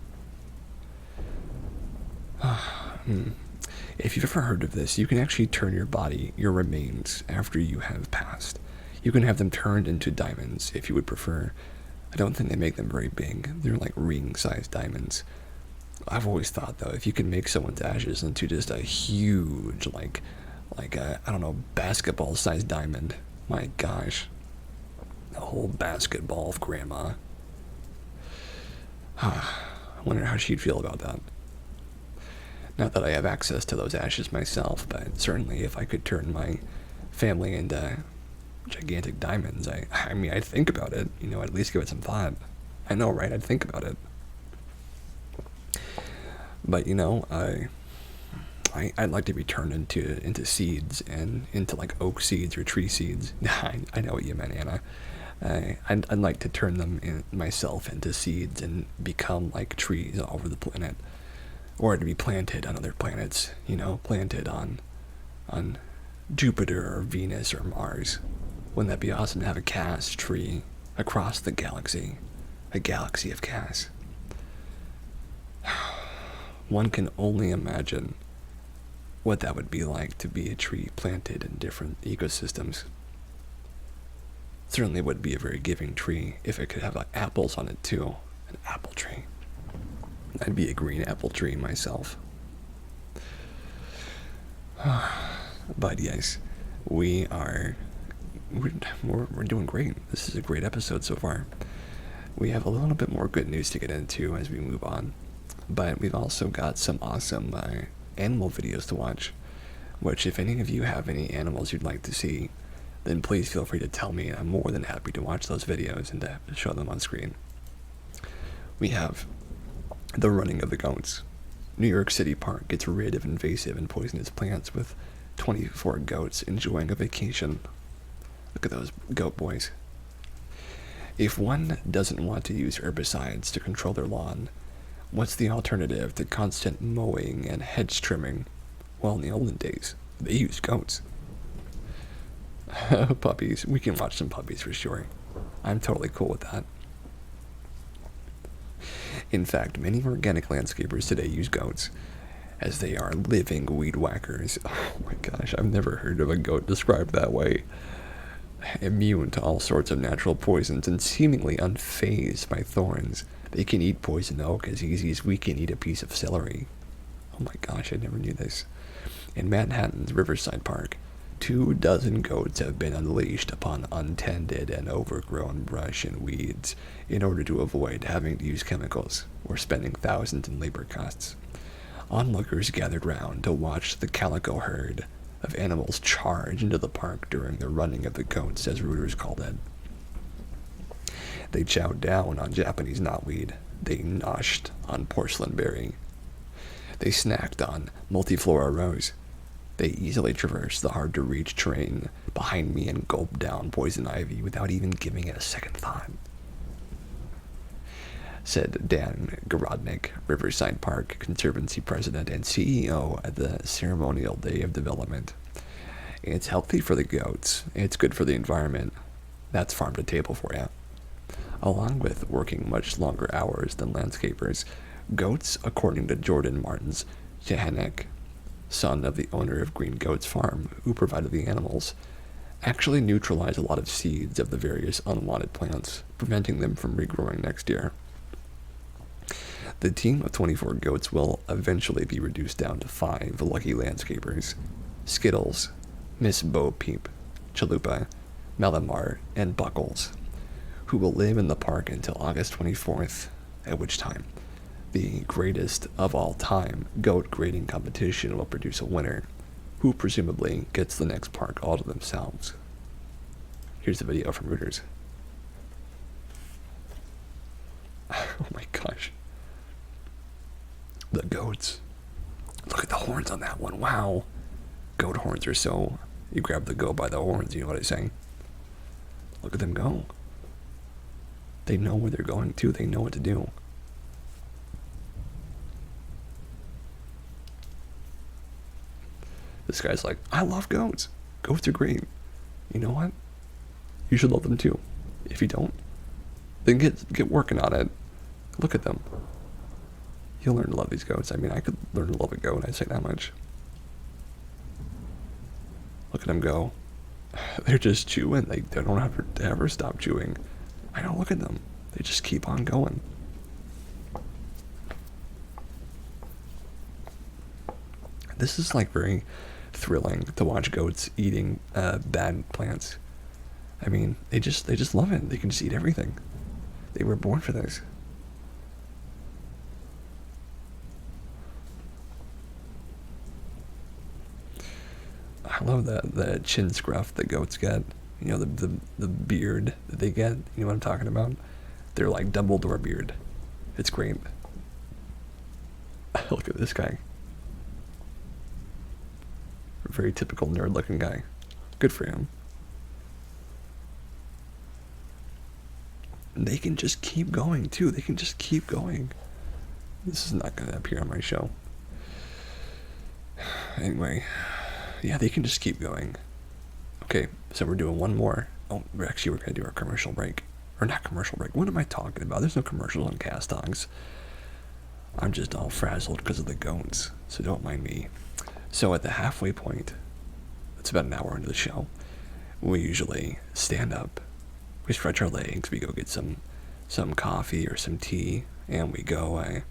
If you've ever heard of this, you can actually turn your remains after you have passed. You can have them turned into diamonds if you would prefer. I don't think they make them very big. They're like ring-sized diamonds. I've always thought, though, if you can make someone's ashes into just a huge, like a, I don't know, basketball-sized diamond, my gosh. A whole basketball of grandma. I wonder how she'd feel about that. Not that I have access to those ashes myself, but certainly if I could turn my family into gigantic diamonds, I mean, I'd think about it. I'd at least give it some thought. I know, right? I'd think about it. But, I'd like to be turned into seeds, and into like oak seeds or tree seeds. I know what you meant, Anna. I'd like to turn them myself into seeds and become like trees all over the planet. Or to be planted on other planets, planted on Jupiter or Venus or Mars. Wouldn't that be awesome to have a Cass tree across the galaxy? A galaxy of Cass. One can only imagine what that would be like to be a tree planted in different ecosystems. Certainly would be a very giving tree if it could have like apples on it too. An apple tree. I'd be a green apple tree myself. But yes, we're doing great. This is a great episode so far. We have a little bit more good news to get into as we move on, but we've also got some awesome animal videos to watch. which if any of you have any animals you'd like to see, then please feel free to tell me, and I'm more than happy to watch those videos and to show them on screen. We have the running of the goats. New York City Park gets rid of invasive and poisonous plants with 24 goats enjoying a vacation. Look at those goat boys. If one doesn't want to use herbicides to control their lawn, what's the alternative to constant mowing and hedge trimming? Well, in the olden days, they used goats. Puppies. We can watch some puppies for sure. I'm totally cool with that. In fact, many organic landscapers today use goats, as they are living weed whackers. Oh my gosh, I've never heard of a goat described that way. Immune to all sorts of natural poisons and seemingly unfazed by thorns. They can eat poison oak as easy as we can eat a piece of celery. Oh my gosh, I never knew this. In Manhattan's Riverside Park, 24 goats have been unleashed upon untended and overgrown brush and weeds in order to avoid having to use chemicals or spending thousands in labor costs. Onlookers gathered round to watch the calico herd of animals charge into the park during the running of the goats, as rooters called it. They chowed down on Japanese knotweed. They noshed on porcelain berry. They snacked on multiflora rose. They easily traversed the hard-to-reach terrain behind me and gulped down poison ivy without even giving it a second thought, said Dan Gorodnik, Riverside Park Conservancy President and CEO at the ceremonial day of development. It's healthy for the goats. It's good for the environment. That's farm to table for you. Along with working much longer hours than landscapers, goats, according to Jordan Martins Jehanek, son of the owner of Green Goats Farm, who provided the animals, actually neutralize a lot of seeds of the various unwanted plants, preventing them from regrowing next year. The team of 24 goats will eventually be reduced down to 5 lucky landscapers: Skittles, Miss Bo Peep, Chalupa, Malamar, and Buckles, who will live in the park until August 24th, at which time the greatest of all time goat grading competition will produce a winner, who presumably gets the next park all to themselves. Here's a video from Reuters. Oh my gosh. The goats. Look at the horns on that one. Wow. Goat horns are so... You grab the goat by the horns, you know what I'm saying? Look at them go. They know where they're going to. They know what to do. This guy's like, I love goats. Goats are great. You know what? You should love them too. If you don't, then get working on it. Look at them. You'll learn to love these goats. I mean, I could learn to love a goat, I'd say that much. Look at them go. They're just chewing. They don't have to ever stop chewing. I know, look at them. They just keep on going. This is like very thrilling to watch goats eating bad plants. I mean, they just love it. They can just eat everything. They were born for this. I love the chin scruff that goats get. You know, the beard that they get. You know what I'm talking about? They're like Dumbledore beard. It's great. Look at this guy. Very typical nerd-looking guy. Good for him. And they can just keep going, too. They can just keep going. This is not going to appear on my show. Anyway, yeah, they can just keep going. Okay, so we're doing one more. Oh, we're going to do our commercial break. Or not commercial break. What am I talking about? There's no commercials on Cast Dogs. I'm just all frazzled because of the goats, so don't mind me. So at the halfway point, it's about an hour into the show, we usually stand up, we stretch our legs, we go get some coffee or some tea, and we go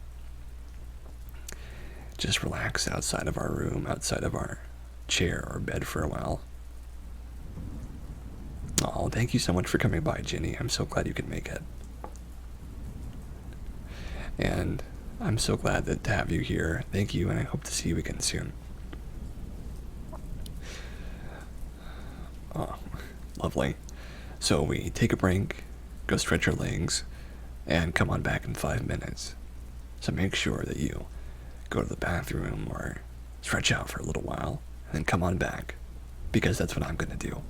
just relax outside of our room, outside of our chair or bed for a while. Oh, thank you so much for coming by, Jenny. I'm so glad you could make it. And I'm so glad to have you here. Thank you, and I hope to see you again soon. Lovely. So we take a break, go stretch our legs, and come on back in 5 minutes. So make sure that you go to the bathroom or stretch out for a little while, and then come on back, because that's what I'm gonna do.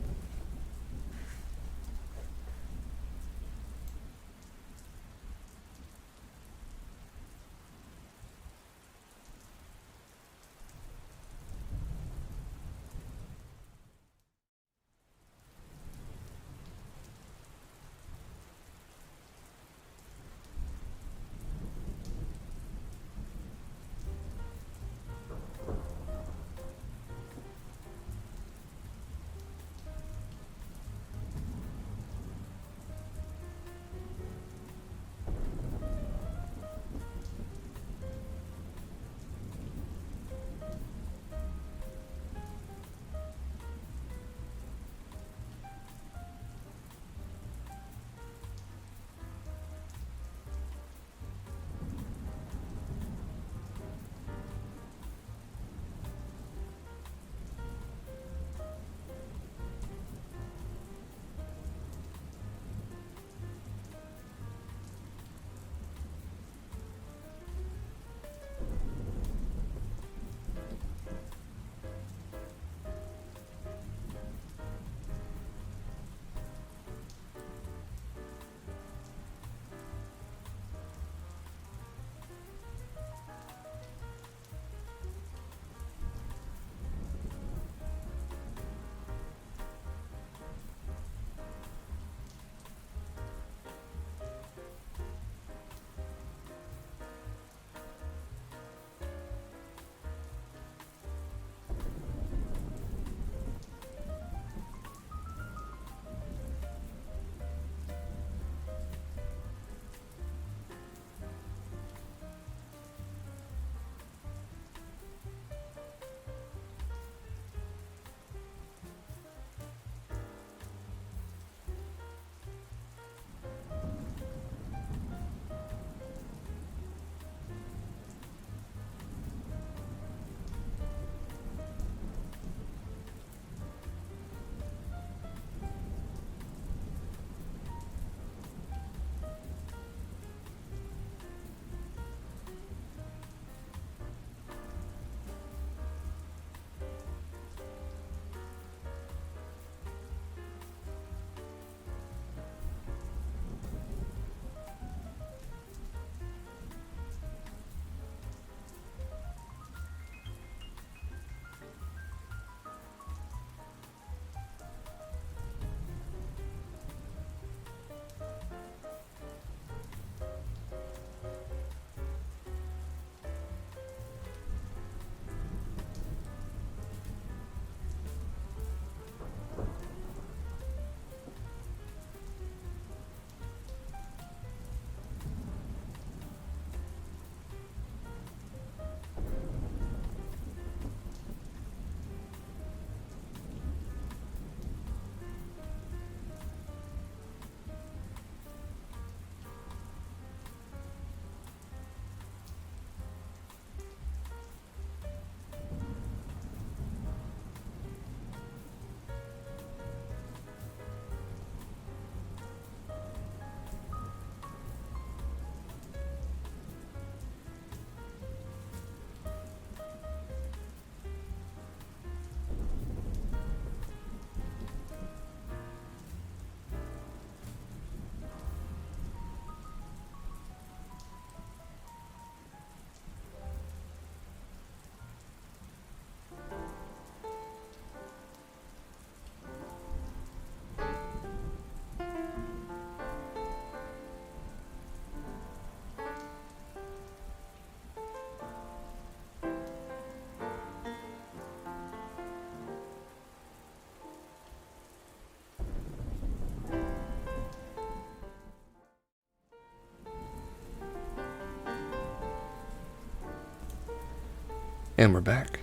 And we're back.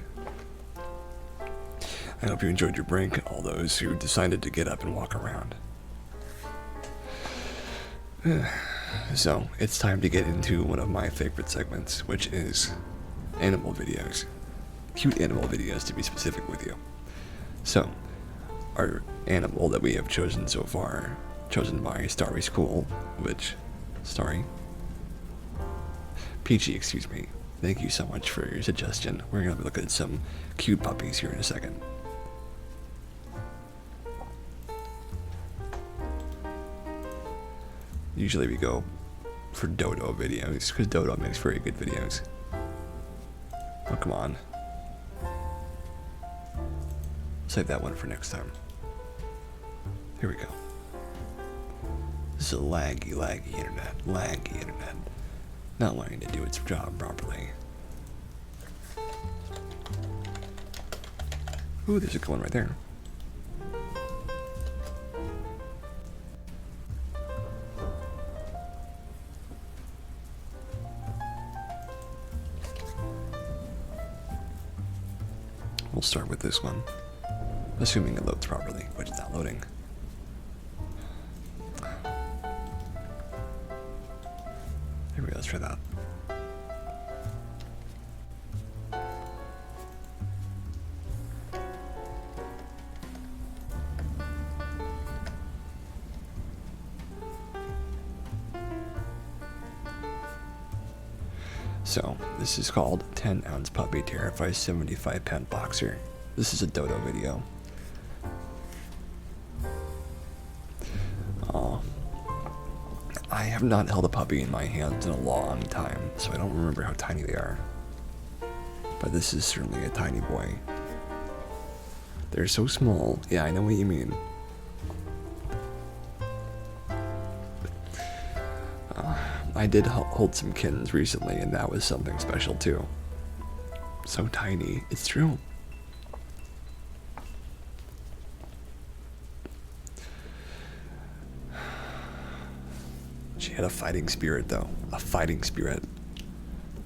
I hope you enjoyed your break, all those who decided to get up and walk around. So, it's time to get into one of my favorite segments, which is animal videos. Cute animal videos, to be specific with you. So, our animal that we have chosen so far, chosen by Starry School, which, Starry, Peachy, excuse me. Thank you so much for your suggestion. We're gonna look at some cute puppies here in a second. Usually we go for Dodo videos, because Dodo makes very good videos. Oh, come on. Save that one for next time. Here we go. This is a laggy internet. Not learning to do its job properly. Ooh, there's a good one right there. We'll start with this one, assuming it loads properly, which is not loading. Here we go, let's try that. So, this is called 10-ounce puppy terrifies 75-pound boxer. This is a Dodo video. I have not held a puppy in my hands in a long time, so I don't remember how tiny they are. But this is certainly a tiny boy. They're so small. Yeah, I know what you mean. I did hold some kittens recently, and that was something special too. So tiny. It's true. She had a fighting spirit, though. A fighting spirit.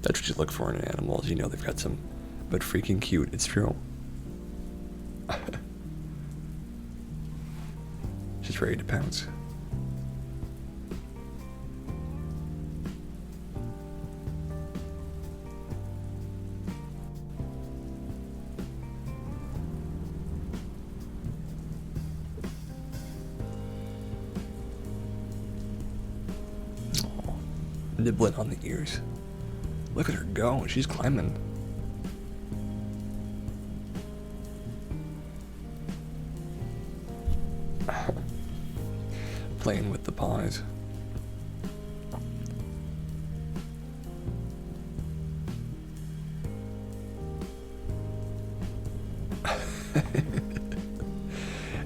That's what you look for in animals. You know they've got some... But freaking cute. It's true. She's ready to pounce. Nibbling on the ears. Look at her go. She's climbing. Playing with the paws.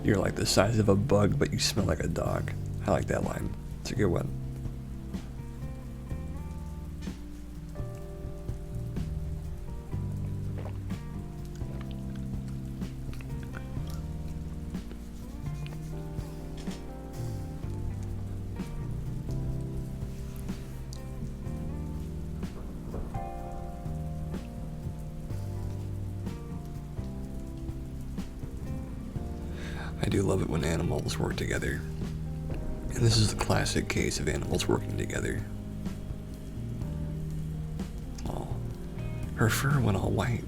You're like the size of a bug, but you smell like a dog. I like that line. It's a good one. I do love it when animals work together. And this is the classic case of animals working together. Oh, her fur went all white.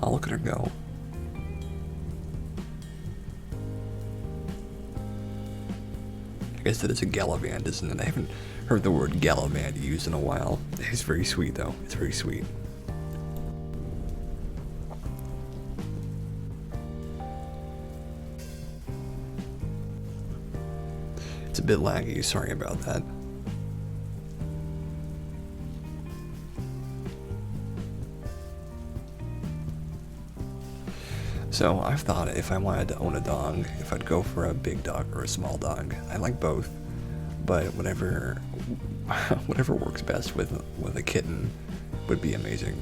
Oh, look at her go. I guess that is a Gallivant, isn't it? I haven't heard the word Gallivant used in a while. It's very sweet, though. It's very sweet. It's a bit laggy, sorry about that. So I've thought if I wanted to own a dog, if I'd go for a big dog or a small dog. I like both, but whatever works best with a kitten would be amazing.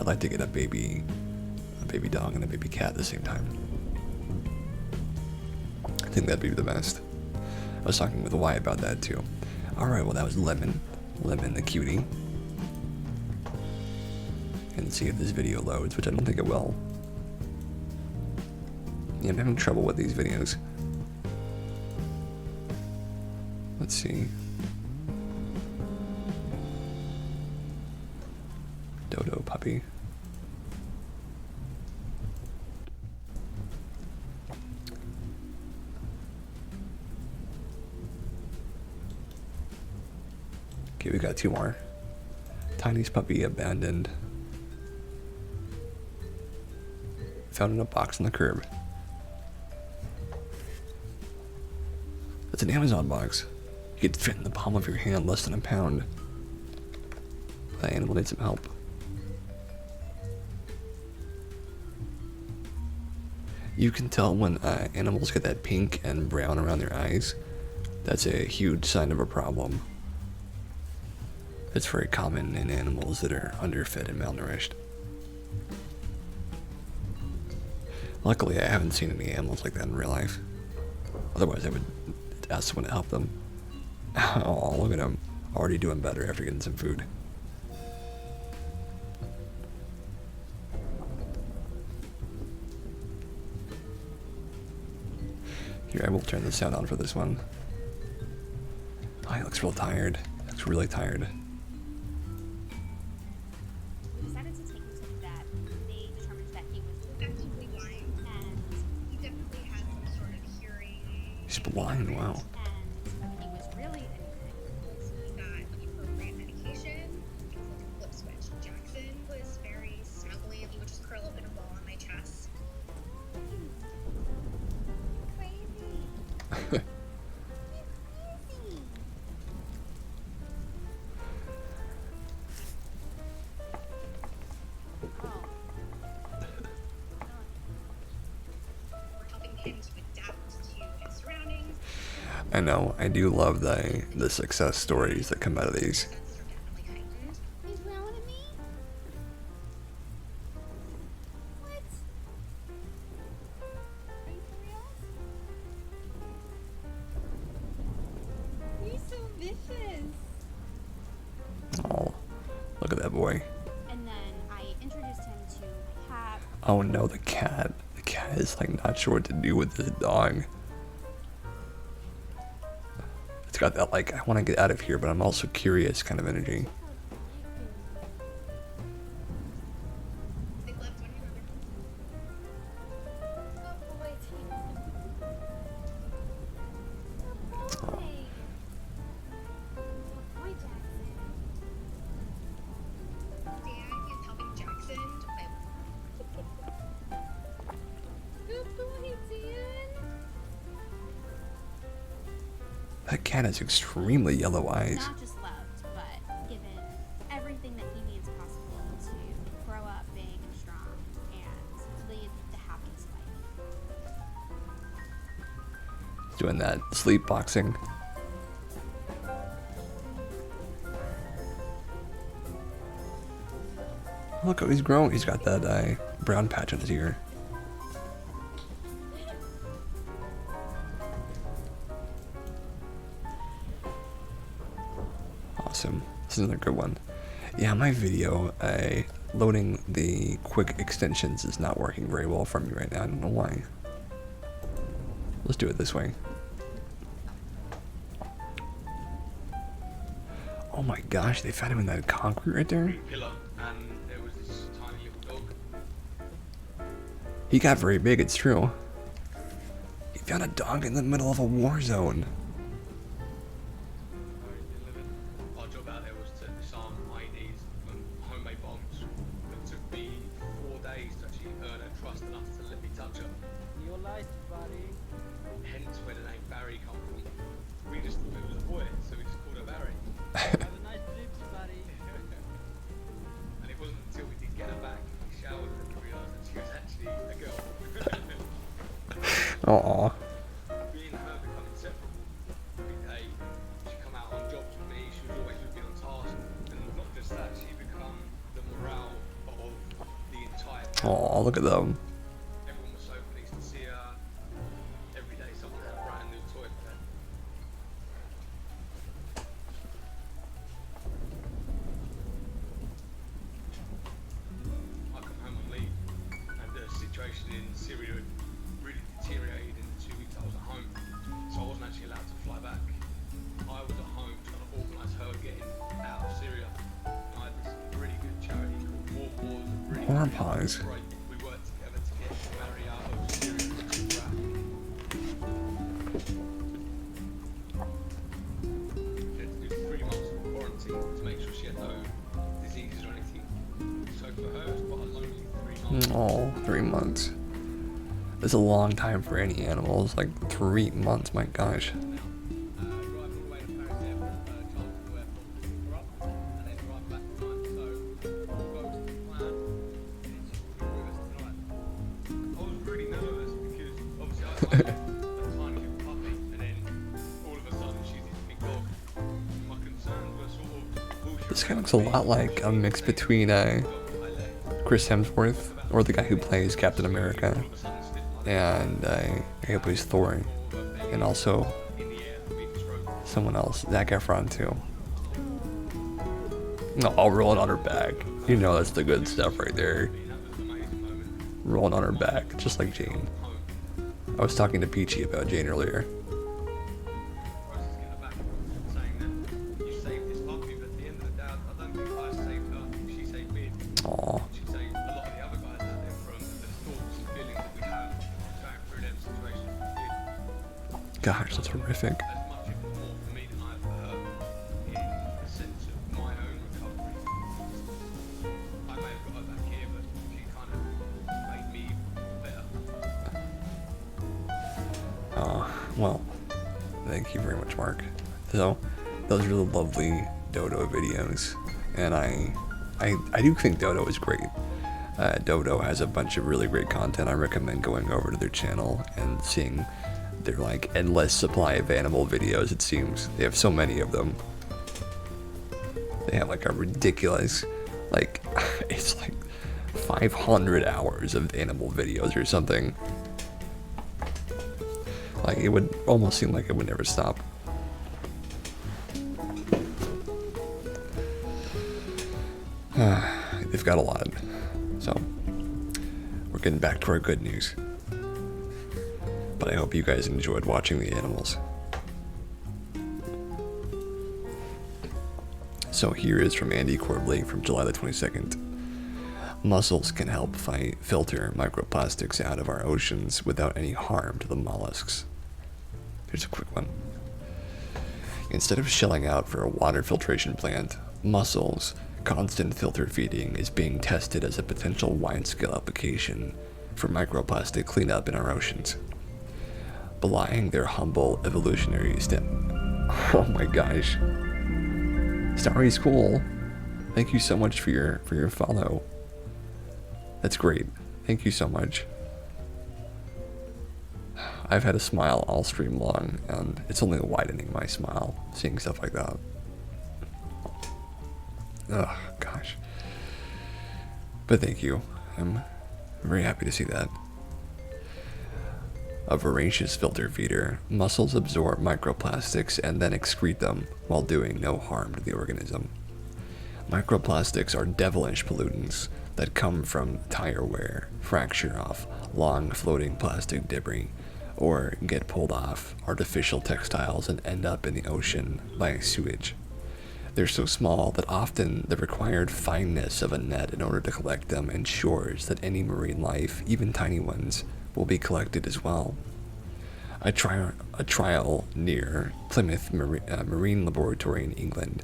I'd like to get a baby dog and a baby cat at the same time. I think that'd be the best. I was talking with Wyatt about that too. Alright, well that was Lemon the cutie. And see if this video loads, which I don't think it will. Yeah, I'm having trouble with these videos. Let's see. Dodo puppy. Okay, we got 2 more. Tiny's puppy abandoned. Found in a box on the curb. That's an Amazon box. You could fit in the palm of your hand, less than a pound. That animal needs some help. You can tell when animals get that pink and brown around their eyes. That's a huge sign of a problem. It's very common in animals that are underfed and malnourished. Luckily, I haven't seen any animals like that in real life. Otherwise, I would ask someone to help them. Oh, look at him. Already doing better after getting some food. Here, I will turn the sound on for this one. Oh, he looks real tired. He looks really tired. We decided to take him to the vet. They determined that he was effectively blind, and he definitely had some sort of hearing. He's blind, wow. And he was really anemic. He got the appropriate medication. It was like a flip switch. Jackson was very snuggly. He would just curl up in a ball on my chest. Crazy. I know, I do love the success stories that come out of these. He's growling at me? What? Are you for real? You're so vicious. Oh, look at that boy. And then I introduced him to my cat. Oh no, the cat. The cat is like not sure what to do with this dog. It's got that like, I want to get out of here, but I'm also curious kind of energy. Oh. That cat has extremely yellow eyes. Not just loved, but given everything that he needs possible to grow up big and strong and lead the happiest life. Doing that sleep boxing. Look how he's grown. He's got that brown patch on his ear. Awesome. This is another good one. Yeah, my video, loading the quick extensions is not working very well for me right now. I don't know why. Let's do it this way. Oh my gosh, they found him in that concrete right there? Pillar, and there was this tiny little dog. He got very big, it's true. He found a dog in the middle of a war zone. Our job out there was to disarm IEDs and homemade bombs. It took me 4 days to actually earn her trust enough to let me touch her. You're light, buddy. Hence where the name Barry come from. We just thought it was a boy, so we just called her Barry. Have a nice trip, buddy. And it wasn't until we did get her back, we showered and we realised that she was actually a girl. Aww. Me and her become inseparable. Every day she come out on jobs with me, she was always with me on task. And not just that, she become the morale of the entire town. Aww, look at them. Everyone was so pleased to see her. Every day someone had a brand new toy for her. I come home on leave, and the situation in Syria had really deteriorated in the 2 weeks I was at home, so I wasn't actually allowed to fly back. I Hormones. Right, we worked together to get Mary out of serious crap. She had to do 3 months of quarantine to make sure she had no diseases or anything. So for her, it's quite a lonely 3 months. Oh, 3 months. That's a long time for any animals. Like 3 months, my gosh. Drive all the way to Paris Airport, Charleston Airport, pick her up, and then drive back tonight. So we'll go to plan, and she's with us tonight. I was really nervous because obviously I was like a tiny little puppy, and then all of a sudden she's this big dog. My concerns were sort of, will she This guy looks a lot like a mix between Chris Hemsworth, or the guy who plays Captain America, and who plays Thor, and also someone else, Zac Efron too. No, I'll roll it on her back. You know that's the good stuff right there. Rolling on her back, just like Jane. I was talking to Peachy about Jane earlier. Aww. Gosh, that's horrific. As much if more for me than I have for her in the sense of my own recovery. I may have got her back here, but she kind of made me better. Well, thank you very much, Mark. So, those are the lovely Dodo videos, and I do think Dodo is great. Dodo has a bunch of really great content. I recommend going over to their channel and seeing their like endless supply of animal videos. It seems they have so many of them. They have like a ridiculous, like it's like 500 hours of animal videos or something. Like it would almost seem like it would never stop. They've got a lot. So we're getting back to our good news. But I hope you guys enjoyed watching the animals. So here is from Andy Corbley from July the 22nd. Mussels can help filter microplastics out of our oceans without any harm to the mollusks. Here's a quick one. Instead of shelling out for a water filtration plant, mussels' constant filter feeding is being tested as a potential wide-scale application for microplastic cleanup in our oceans. Belying their humble evolutionary step. Oh my gosh. Starry's cool. Thank you so much for your follow. That's great. Thank you so much. I've had a smile all stream long, and it's only widening my smile seeing stuff like that. Oh gosh. But thank you. I'm very happy to see that. A voracious filter feeder, mussels absorb microplastics and then excrete them while doing no harm to the organism. Microplastics are devilish pollutants that come from tire wear, fracture off long floating plastic debris, or get pulled off artificial textiles and end up in the ocean by sewage. They're so small that often the required fineness of a net in order to collect them ensures that any marine life, even tiny ones, will be collected as well. A trial near Plymouth Marine Laboratory in England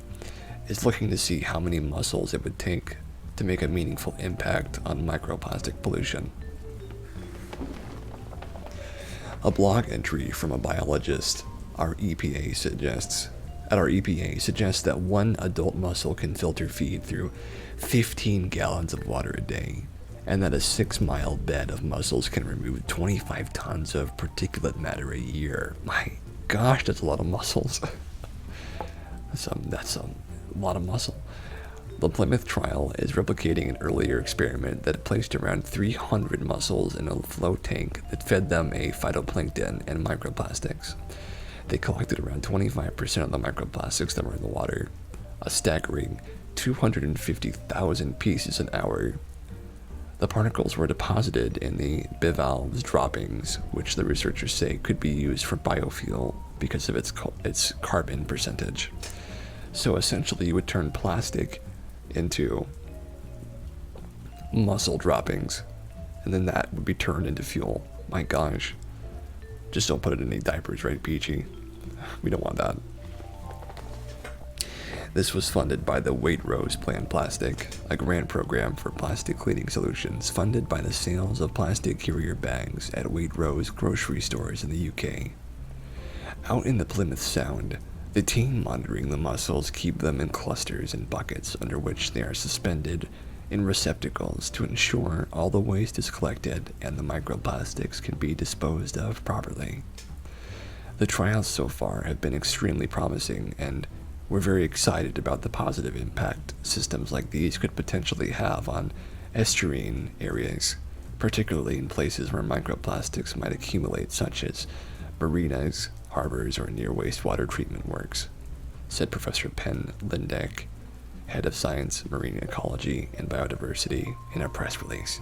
is looking to see how many mussels it would take to make a meaningful impact on microplastic pollution. A blog entry from a biologist at our EPA suggests that one adult mussel can filter feed through 15 gallons of water a day, and that a 6-mile bed of mussels can remove 25 tons of particulate matter a year. My gosh, that's a lot of mussels. That's a lot of mussel. The Plymouth trial is replicating an earlier experiment that placed around 300 mussels in a float tank that fed them a phytoplankton and microplastics. They collected around 25% of the microplastics that were in the water, a staggering 250,000 pieces an hour. The particles were deposited in the bivalve's droppings, which the researchers say could be used for biofuel because of its carbon percentage. So essentially you would turn plastic into muscle droppings, and then that would be turned into fuel. My gosh. Just don't put it in any diapers, right, Peachy? We don't want that. This was funded by the Waitrose Plan Plastic, a grant program for plastic cleaning solutions funded by the sales of plastic carrier bags at Waitrose grocery stores in the UK. Out in the Plymouth Sound, the team monitoring the mussels keep them in clusters and buckets under which they are suspended in receptacles to ensure all the waste is collected and the microplastics can be disposed of properly. The trials so far have been extremely promising, and we're very excited about the positive impact systems like these could potentially have on estuarine areas, particularly in places where microplastics might accumulate, such as marinas, harbors, or near wastewater treatment works, said Professor Penn Lindeck, head of science, marine ecology, and biodiversity, in a press release.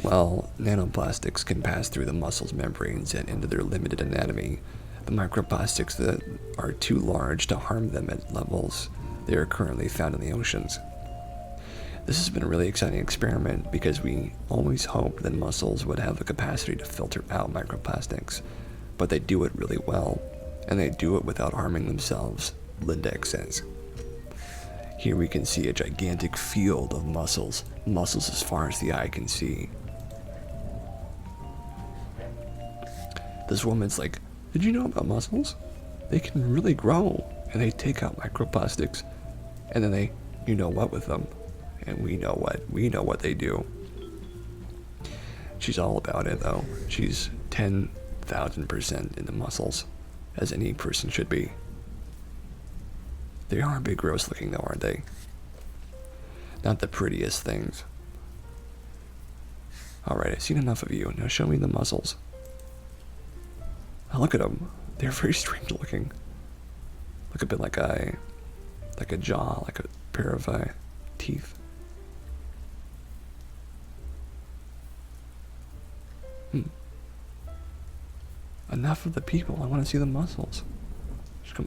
While nanoplastics can pass through the muscle's membranes and into their limited anatomy, the microplastics that are too large to harm them at levels they are currently found in the oceans. This has been a really exciting experiment because we always hoped that mussels would have the capacity to filter out microplastics, but they do it really well, and they do it without harming themselves, Lindeck says. Here we can see a gigantic field of mussels as far as the eye can see. This woman's like, did you know about mussels? They can really grow, and they take out microplastics, and then they, you know what with them, and we know what they do. She's all about it though. She's 10,000% into mussels, as any person should be. They are a bit gross looking though, aren't they? Not the prettiest things. Alright, I've seen enough of you. Now show me the mussels. Oh, look at them. They're very strange looking. Look a bit like a jaw, like a pair of teeth. Enough of the people. I want to see the mussels.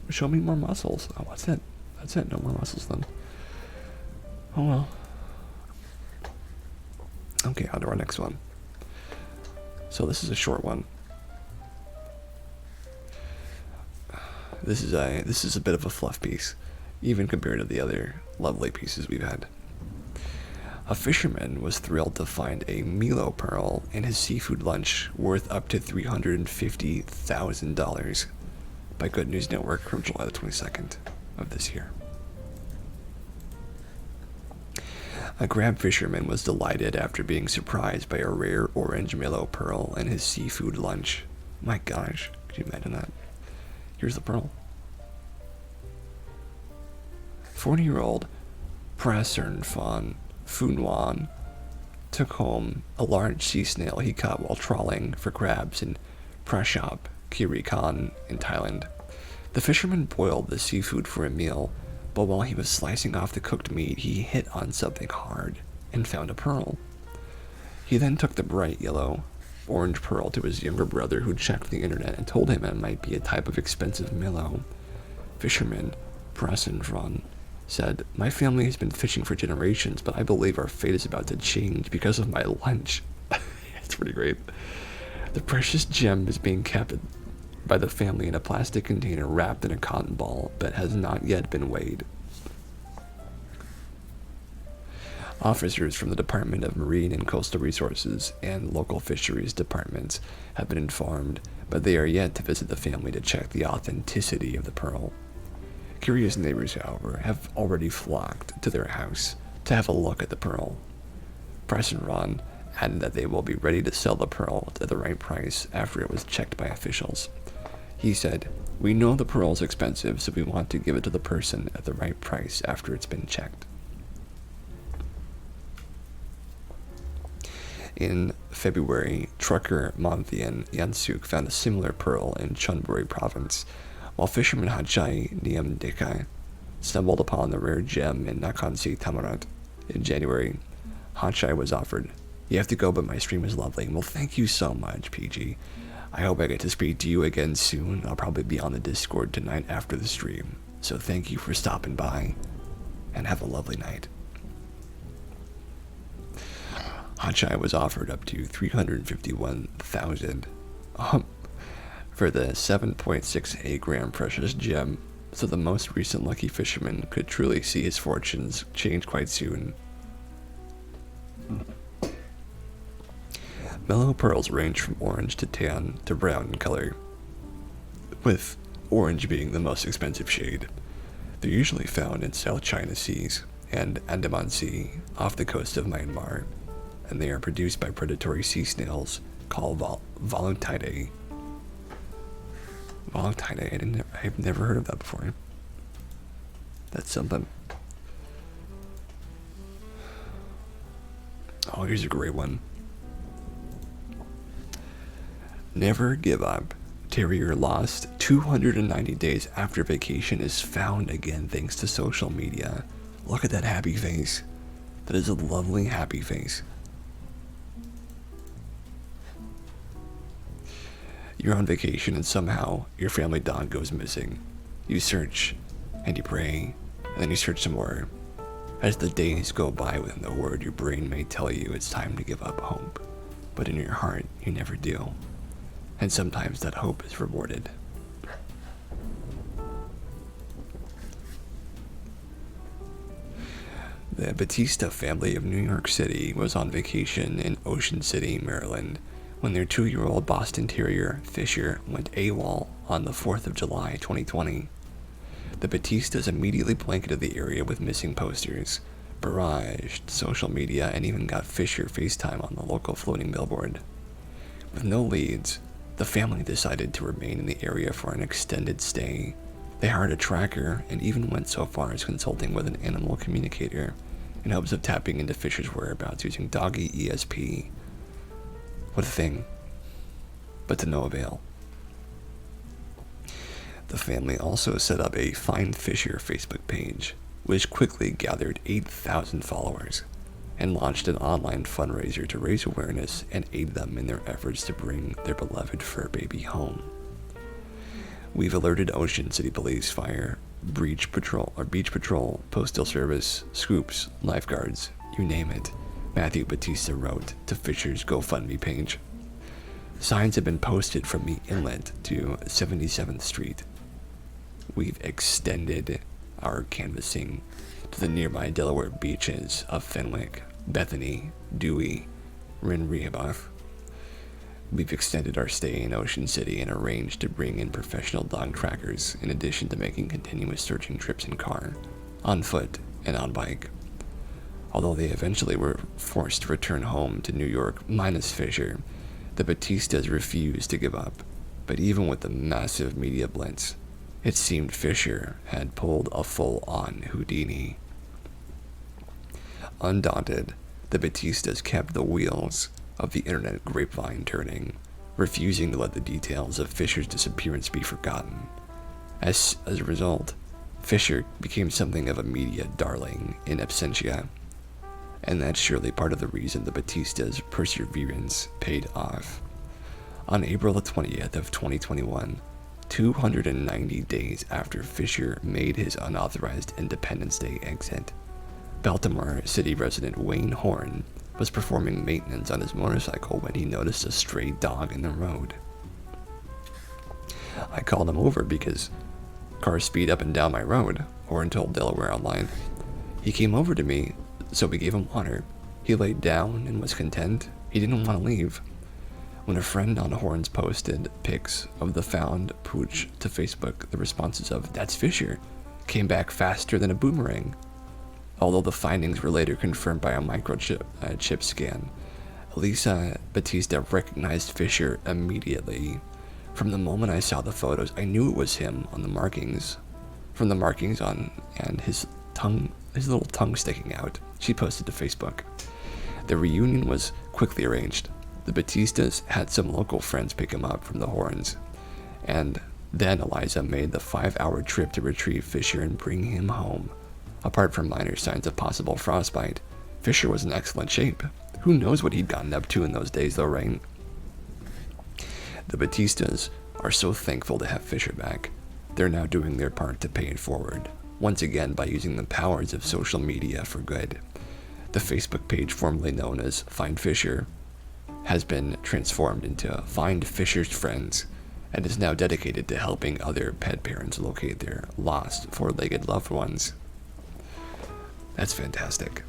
Show me more mussels. Oh, what's it? That's it. No more mussels then. Oh well. Okay, on to our next one. So this is a short one. This is a bit of a fluff piece, even compared to the other lovely pieces we've had. A fisherman was thrilled to find a Milo pearl in his seafood lunch worth up to $350,000 by Good News Network from July the 22nd of this year. A crab fisherman was delighted after being surprised by a rare orange Milo pearl in his seafood lunch. My gosh, could you imagine that? Here's the pearl. 40-year-old Prasern van Phunuan took home a large sea snail he caught while trawling for crabs in Prashop, Kiri Khan in Thailand. The fisherman boiled the seafood for a meal, but while he was slicing off the cooked meat, he hit on something hard and found a pearl. He then took the bright yellow orange pearl to his younger brother, who checked the internet and told him it might be a type of expensive Milo. Fisherman Prasendran said, "My family has been fishing for generations, but I believe our fate is about to change because of my lunch." It's pretty great. The precious gem is being kept by the family in a plastic container wrapped in a cotton ball, but has not yet been weighed. Officers from the Department of Marine and Coastal Resources and local fisheries departments have been informed, but they are yet to visit the family to check the authenticity of the pearl. Curious neighbors, however, have already flocked to their house to have a look at the pearl. Pressenron added that they will be ready to sell the pearl at the right price after it was checked by officials. He said, "We know the pearl is expensive, so we want to give it to the person at the right price after it's been checked." In February, trucker Monthian Yansuk found a similar pearl in Chonburi province, while fisherman Hachai Niamdekai stumbled upon the rare gem in Nakhon-Si Thammarat. In January, Hachai was offered, "You have to go, but my stream is lovely." Well, thank you so much, PG. I hope I get to speak to you again soon. I'll probably be on the Discord tonight after the stream. So thank you for stopping by, and have a lovely night. Hachai was offered up to $351,000 for the 7.68 gram precious gem, so the most recent lucky fisherman could truly see his fortunes change quite soon. Mellow pearls range from orange to tan to brown in color, with orange being the most expensive shade. They're usually found in South China Seas and Andaman Sea off the coast of Myanmar, and they are produced by predatory sea snails called Volatidae. Volatidae, I've never heard of that before. That's something. Oh, here's a great one. Never give up. Terrier lost 290 days after vacation is found again thanks to social media. Look at that happy face. That is a lovely happy face. You're on vacation and somehow your family dog goes missing. You search and you pray and then you search some more. As the days go by with no word, your brain may tell you it's time to give up hope, but in your heart you never do. And sometimes that hope is rewarded. The Batista family of New York City was on vacation in Ocean City, Maryland, when their 2-year-old Boston Terrier, Fisher, went AWOL on the 4th of July, 2020. The Batistas immediately blanketed the area with missing posters, barraged social media, and even got Fisher FaceTime on the local floating billboard. With no leads, the family decided to remain in the area for an extended stay. They hired a tracker and even went so far as consulting with an animal communicator in hopes of tapping into Fisher's whereabouts using Doggy ESP. What a thing, but to no avail. The family also set up a Find Fisher Facebook page, which quickly gathered 8,000 followers, and launched an online fundraiser to raise awareness and aid them in their efforts to bring their beloved fur baby home. We've alerted Ocean City Police, Fire, Beach Patrol, Postal Service, Scoops, lifeguards, you name it, Matthew Batista wrote to Fisher's GoFundMe page. Signs have been posted from the inlet to 77th Street. We've extended our canvassing to the nearby Delaware beaches of Fenwick, Bethany, Dewey, and Rehoboth. We've extended our stay in Ocean City and arranged to bring in professional dog trackers in addition to making continuous searching trips in car, on foot, and on bike. Although they eventually were forced to return home to New York minus Fisher, the Batistas refused to give up. But even with the massive media blitz, it seemed Fisher had pulled a full-on Houdini. Undaunted, the Batistas kept the wheels of the internet grapevine turning, refusing to let the details of Fisher's disappearance be forgotten. As a result, Fisher became something of a media darling in absentia, and that's surely part of the reason the Batistas' perseverance paid off. On April the 20th of 2021, 290 days after Fisher made his unauthorized Independence Day exit, Baltimore City resident Wayne Horn was performing maintenance on his motorcycle when he noticed a stray dog in the road. I called him over because cars speed up and down my road, Horn told Delaware Online. He came over to me, so we gave him water. He laid down and was content. He didn't want to leave. When a friend on Horns posted pics of the found pooch to Facebook, the responses of, "That's Fisher," came back faster than a boomerang. Although the findings were later confirmed by a microchip scan, Lisa Batista recognized Fisher immediately. From the moment I saw the photos, I knew it was him on the markings. From the markings on and his little tongue sticking out, she posted to Facebook. The reunion was quickly arranged. The Batistas had some local friends pick him up from the Horns, and then Eliza made the 5-hour trip to retrieve Fisher and bring him home. Apart from minor signs of possible frostbite, Fisher was in excellent shape. Who knows what he'd gotten up to in those days though, right? The Batistas are so thankful to have Fisher back. They're now doing their part to pay it forward, once again by using the powers of social media for good. The Facebook page formerly known as Find Fisher has been transformed into Find Fisher's Friends and is now dedicated to helping other pet parents locate their lost four-legged loved ones. That's fantastic.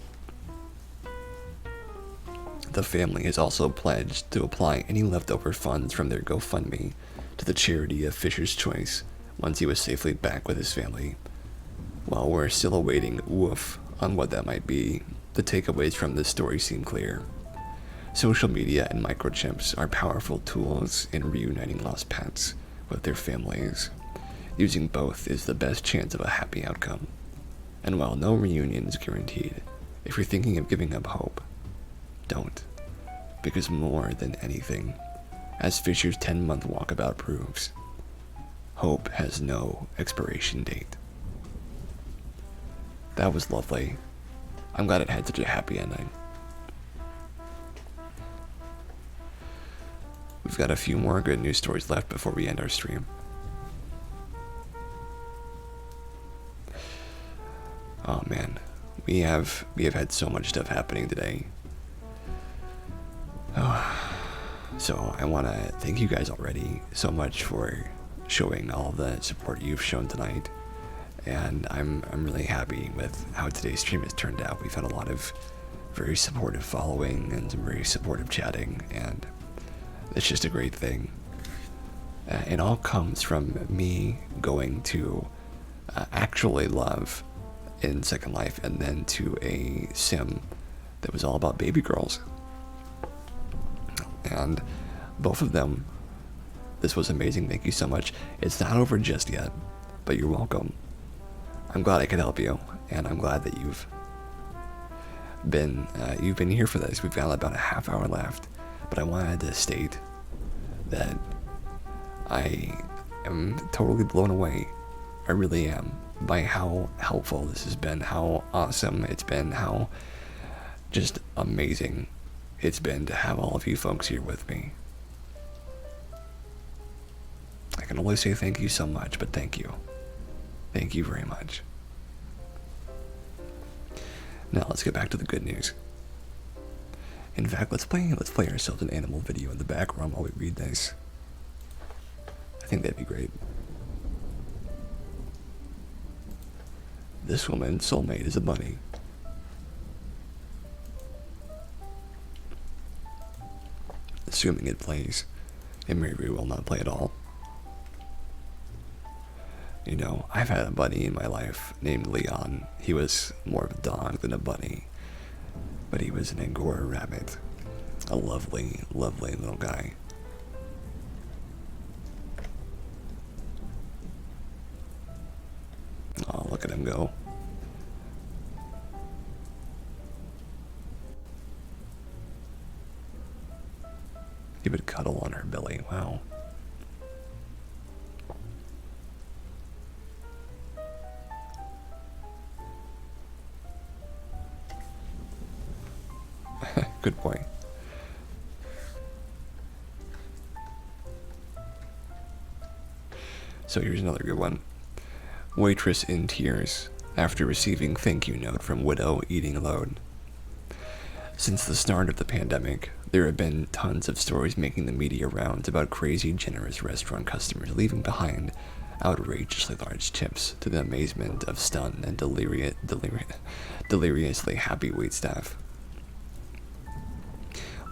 The family has also pledged to apply any leftover funds from their GoFundMe to the charity of Fisher's Choice once he was safely back with his family. While we're still awaiting woof on what that might be, the takeaways from this story seem clear. Social media and microchips are powerful tools in reuniting lost pets with their families. Using both is the best chance of a happy outcome. And while no reunion is guaranteed, if you're thinking of giving up hope, don't. Because more than anything, as Fisher's 10-month walkabout proves, hope has no expiration date. That was lovely. I'm glad it had such a happy ending. We've got a few more good news stories left before we end our stream. Oh man, we have had so much stuff happening today. So I want to thank you guys already so much for showing all the support you've shown tonight, and I'm really happy with how today's stream has turned out. We've had a lot of very supportive following and some very supportive chatting, and it's just a great thing. It all comes from me going to actually love in Second Life and then to a sim that was all about baby girls. And both of them, this was amazing. Thank you so much. It's not over just yet, but you're welcome. I'm glad I could help you, and I'm glad that you've been here for this. We've got about a half hour left, but I wanted to state that I am totally blown away. I really am, by how helpful this has been, how awesome it's been, how just amazing it's been to have all of you folks here with me. I can only say thank you so much, but thank you. Thank you very much. Now let's get back to the good news. In fact, let's play ourselves an animal video in the background while we read this. I think that'd be great. This woman's soulmate is a bunny. Assuming it plays. It may very well not play at all. You know, I've had a bunny in my life named Leon. He was more of a dog than a bunny, but he was an Angora rabbit. A lovely, lovely little guy. Oh, look at him go. He would cuddle on her belly. Wow. Good boy. So here's another good one. Waitress in tears after receiving thank you note from widow eating alone. Since the start of the pandemic, there have been tons of stories making the media rounds about crazy generous restaurant customers leaving behind outrageously large tips to the amazement of stunned and deliriously happy waitstaff.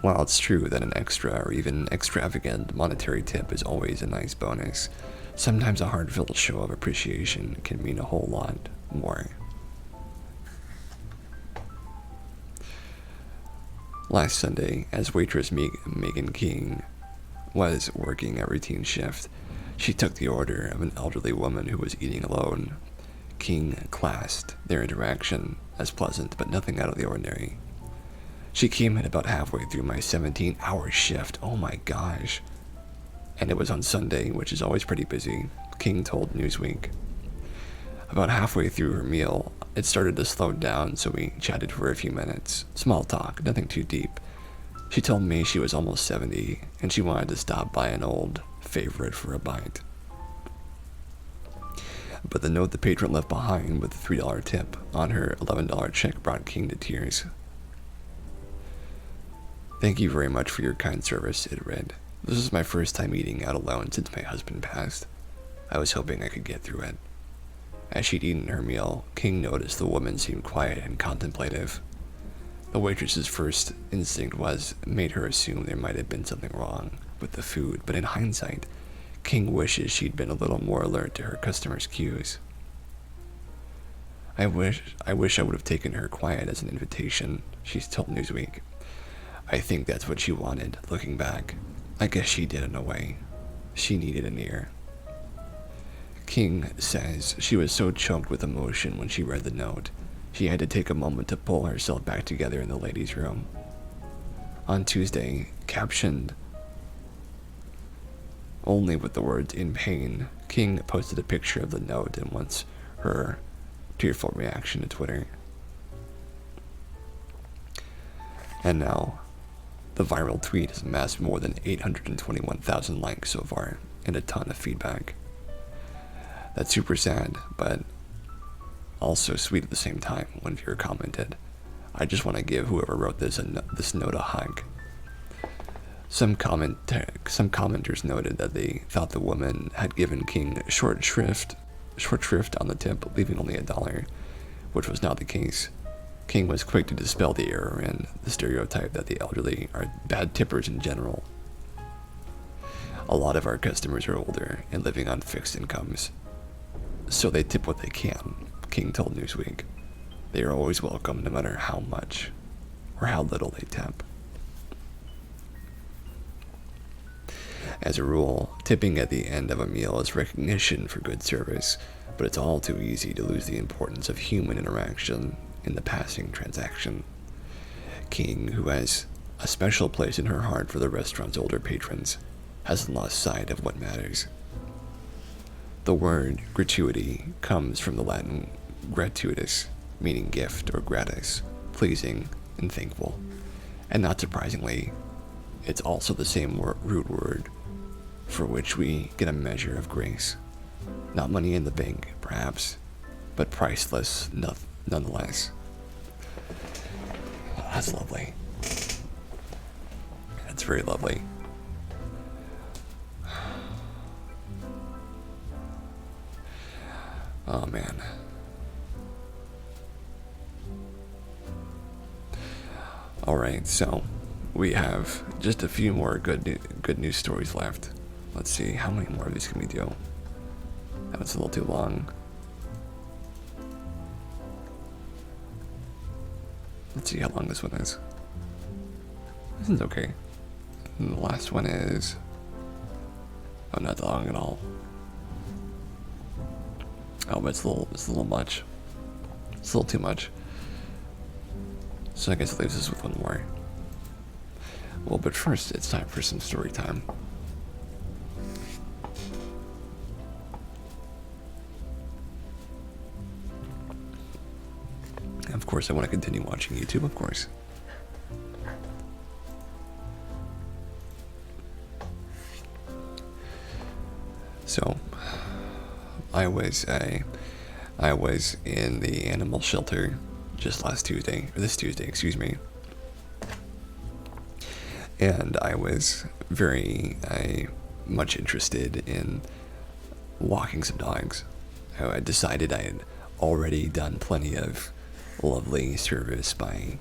While it's true that an extra or even extravagant monetary tip is always a nice bonus, sometimes a heartfelt show of appreciation can mean a whole lot more. Last Sunday, as waitress Megan King was working a routine shift, she took the order of an elderly woman who was eating alone. King classed their interaction as pleasant, but nothing out of the ordinary. She came in about halfway through my 17-hour shift. Oh my gosh. And it was on Sunday, which is always pretty busy, King told Newsweek. About halfway through her meal, it started to slow down, so we chatted for a few minutes. Small talk, nothing too deep. She told me she was almost 70, and she wanted to stop by an old favorite for a bite. But the note the patron left behind with the $3 tip on her $11 check brought King to tears. Thank you very much for your kind service, it read. This is my first time eating out alone since my husband passed. I was hoping I could get through it. As she'd eaten her meal, King noticed the woman seemed quiet and contemplative. The waitress's first instinct made her assume there might have been something wrong with the food, but in hindsight, King wishes she'd been a little more alert to her customers' cues. I wish I would have taken her quiet as an invitation, she told Newsweek. I think that's what she wanted, looking back. I guess she did in a way. She needed an ear. King says she was so choked with emotion when she read the note, she had to take a moment to pull herself back together in the ladies' room. On Tuesday, captioned only with the words "in pain," King posted a picture of the note and wants her tearful reaction to Twitter. And now, the viral tweet has amassed more than 821,000 likes so far, and a ton of feedback. That's super sad, but also sweet at the same time. One viewer commented, I just want to give whoever wrote this note a hug. Some commenters noted that they thought the woman had given King short shrift on the tip, leaving only $1, which was not the case. King was quick to dispel the error and the stereotype that the elderly are bad tippers in general. A lot of our customers are older and living on fixed incomes, so they tip what they can, King told Newsweek. They are always welcome no matter how much or how little they tip. As a rule, tipping at the end of a meal is recognition for good service, but it's all too easy to lose the importance of human interaction in the passing transaction. King, who has a special place in her heart for the restaurant's older patrons, hasn't lost sight of what matters. The word gratuity comes from the Latin gratuitus, meaning gift or gratis, pleasing and thankful. And not surprisingly, it's also the same root word for which we get a measure of grace. Not money in the bank, perhaps, but priceless nonetheless. Oh, that's lovely. That's very lovely. Oh man. Alright, so we have just a few more good news stories left. Let's see, how many more of these can we do? That was a little too long. Let's see how long this one is. This one's okay. And the last one is... oh, not that long at all. Oh, but it's a little much. It's a little too much. So I guess it leaves us with one more. Well, but first, it's time for some story time. Of course, I want to continue watching YouTube, of course. So, I was in the animal shelter just this Tuesday, excuse me. And I was very much interested in walking some dogs. I decided I had already done plenty of lovely service by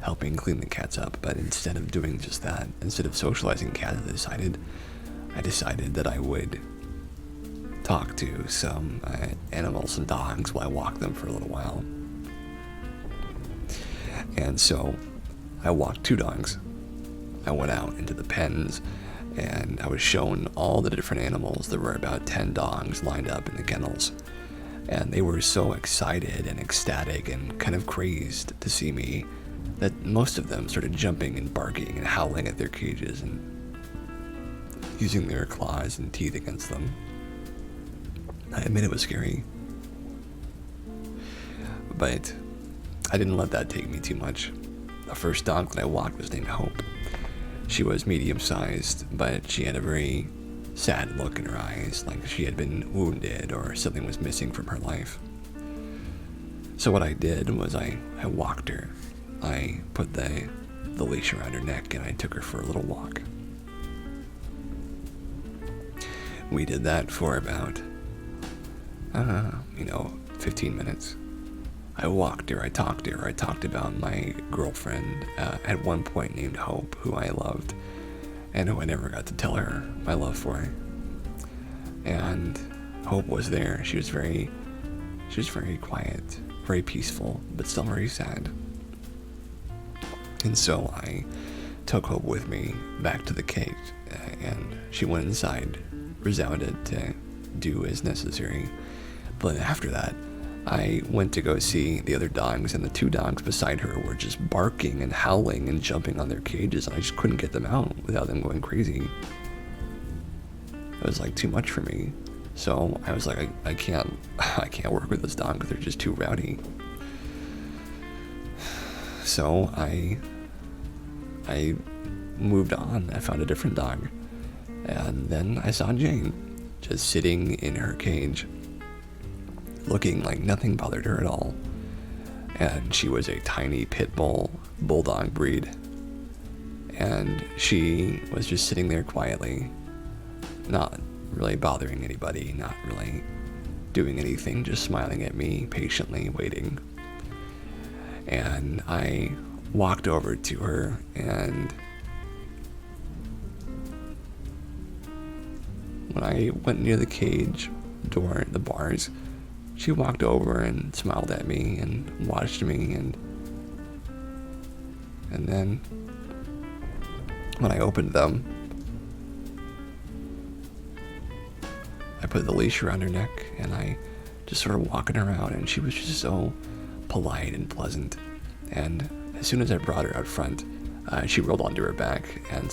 helping clean the cats up, but instead of doing just that, instead of socializing cats, I decided that I would talk to some animals and dogs while I walked them for a little while. And so I walked 2 dogs. I went out into the pens and I was shown all the different animals. There were about 10 dogs lined up in the kennels. And they were so excited and ecstatic and kind of crazed to see me that most of them started jumping and barking and howling at their cages and using their claws and teeth against them. I admit it was scary, but I didn't let that take me too much. The first dog that I walked was named Hope. She was medium-sized, but she had a very sad look in her eyes, like she had been wounded or something was missing from her life. So what I did was I walked her. I put the the leash around her neck and I took her for a little walk. We did that for about, 15 minutes. I walked her, I talked to her, I talked about my girlfriend, at one point named Hope, who I loved, and who I never got to tell her my love for. And Hope was there. She was very quiet, very peaceful, but still very sad. And so I took Hope with me back to the cage, and she went inside, resounded to do as necessary. But after that, I went to go see the other dogs, and the two dogs beside her were just barking and howling and jumping on their cages, and I just couldn't get them out without them going crazy. It was like too much for me. So I was like, I can't work with this dog because they're just too rowdy. So I moved on. I found a different dog. And then I saw Jane just sitting in her cage, looking like nothing bothered her at all. And she was a tiny pit bull, bulldog breed. And she was just sitting there quietly, not really bothering anybody, not really doing anything, just smiling at me, patiently waiting. And I walked over to her, and when I went near the cage door, the bars, she walked over and smiled at me and watched me, and then when I opened them, I put the leash around her neck and I just sort of walking her out, and she was just so polite and pleasant. And as soon as I brought her out front, she rolled onto her back and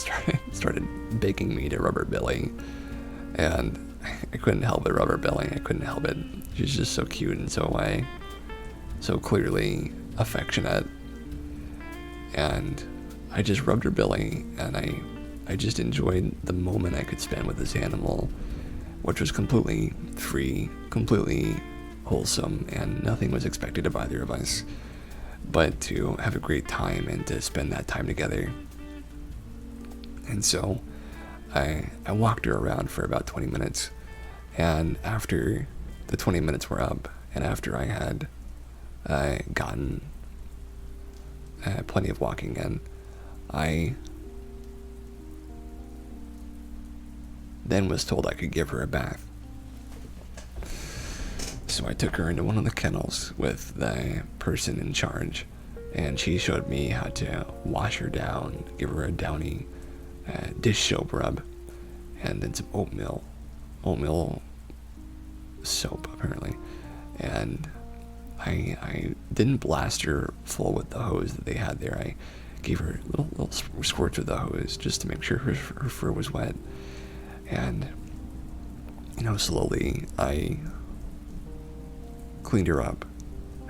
started begging me to rub her belly. And I couldn't help it, rub her belly. I couldn't help it. She's just so cute and so clearly affectionate. And I just rubbed her belly, and I just enjoyed the moment I could spend with this animal, which was completely free, completely wholesome, and nothing was expected of either of us but to have a great time and to spend that time together. And so I walked her around for about 20 minutes, and after the 20 minutes were up, and after I had gotten plenty of walking in, I then was told I could give her a bath. So I took her into one of the kennels with the person in charge, and she showed me how to wash her down, give her a downy dish soap rub, and then some oatmeal soap apparently. And I didn't blast her full with the hose that they had there. I gave her little squirts of the hose just to make sure her fur was wet. And slowly I cleaned her up.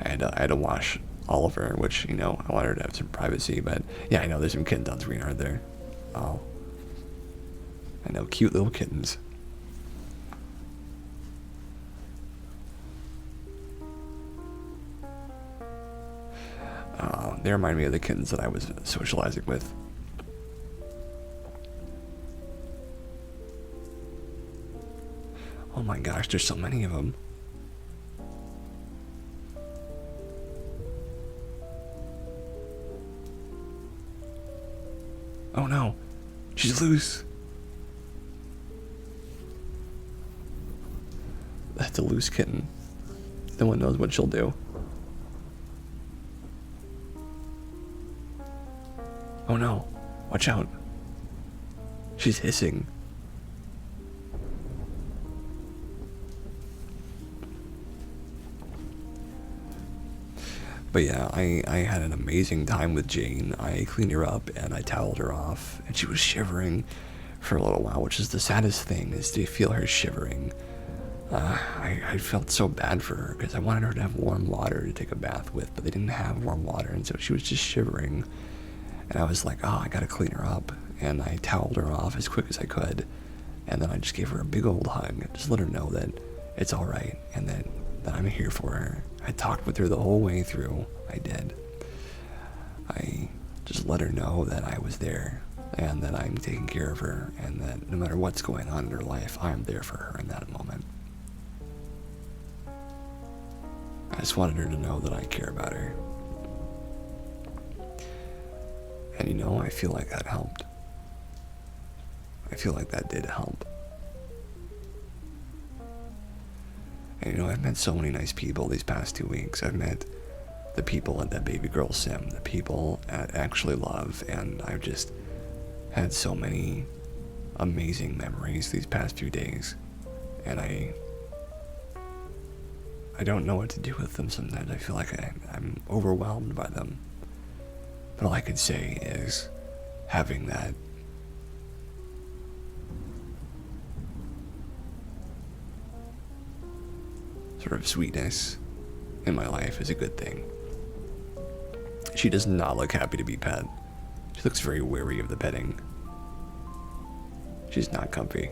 I had to wash all of her, which I wanted her to have some privacy. But yeah, I know there's some kittens on screen, aren't there? Oh, I know, cute little kittens. They remind me of the kittens that I was socializing with. Oh my gosh, there's so many of them. Oh no, she's loose. That's a loose kitten. No one knows what she'll do. Oh no, watch out. She's hissing. But yeah, I had an amazing time with Jane. I cleaned her up and I toweled her off, and she was shivering for a little while, which is the saddest thing, is to feel her shivering. I felt so bad for her because I wanted her to have warm water to take a bath with, but they didn't have warm water, and so she was just shivering. And I was like, oh, I gotta clean her up. And I toweled her off as quick as I could, and then I just gave her a big old hug, just let her know that it's all right and that I'm here for her. I talked with her the whole way through. I did. I just let her know that I was there and that I'm taking care of her, and that no matter what's going on in her life, I'm there for her in that moment. I just wanted her to know that I care about her. And you know, I feel like that helped. I feel like that did help. And you know, I've met so many nice people these past 2 weeks. I've met the people at that baby girl sim, the people at Actually Love, and I've just had so many amazing memories these past few days. And I don't know what to do with them sometimes. I feel like I'm overwhelmed by them. But all I could say is having that sort of sweetness in my life is a good thing. She does not look happy to be pet. She looks very wary of the petting. She's not comfy.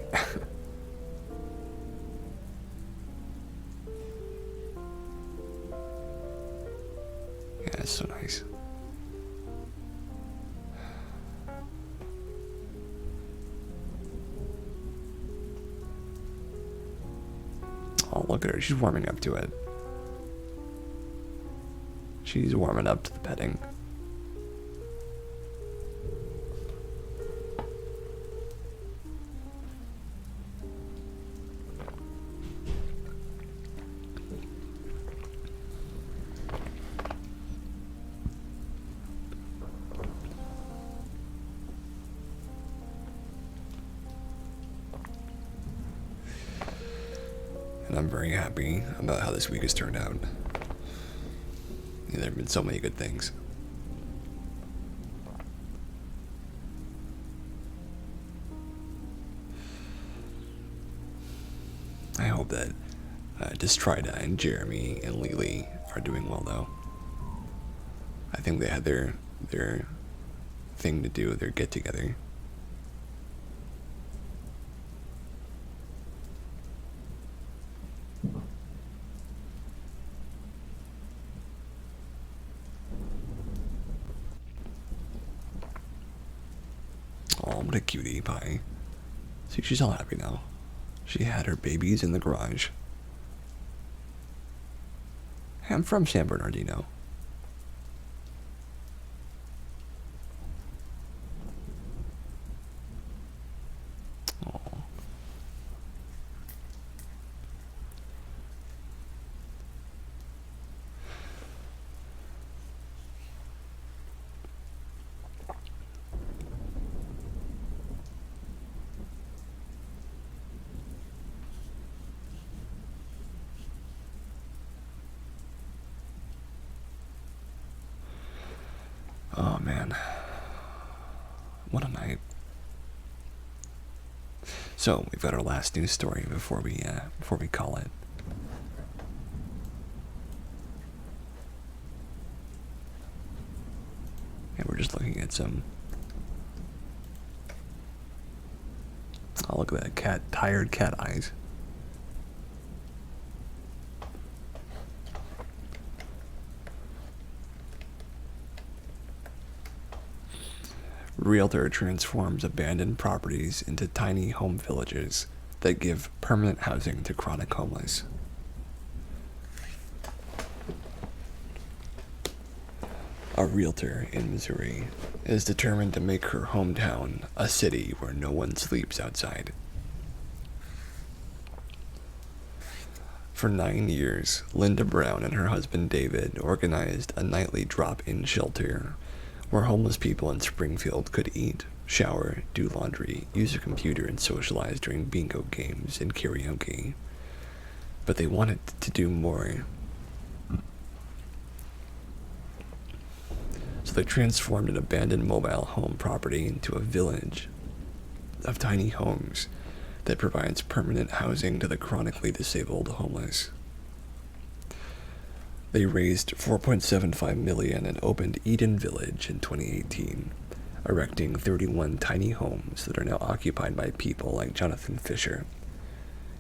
Yeah, it's so nice. Oh, look at her. She's warming up to it. She's warming up to the petting. And I'm very happy about how this week has turned out. There have been so many good things. I hope that Destrida and Jeremy and Lily are doing well, though. I think they had their thing to do, their get-together. Oh, what a cutie pie. See, she's all happy now. She had her babies in the garage. Hey, I'm from San Bernardino. Oh. Oh man, what a night. So we've got our last news story before we call it. And we're just looking at some. Oh, look at that tired cat eyes. Realtor transforms abandoned properties into tiny home villages that give permanent housing to chronic homeless. A realtor in Missouri is determined to make her hometown a city where no one sleeps outside. For 9 years, Linda Brown and her husband David organized a nightly drop-in shelter where homeless people in Springfield could eat, shower, do laundry, use a computer, and socialize during bingo games and karaoke. But they wanted to do more. So they transformed an abandoned mobile home property into a village of tiny homes that provides permanent housing to the chronically disabled homeless. They raised $4.75 million and opened Eden Village in 2018, erecting 31 tiny homes that are now occupied by people like Jonathan Fisher.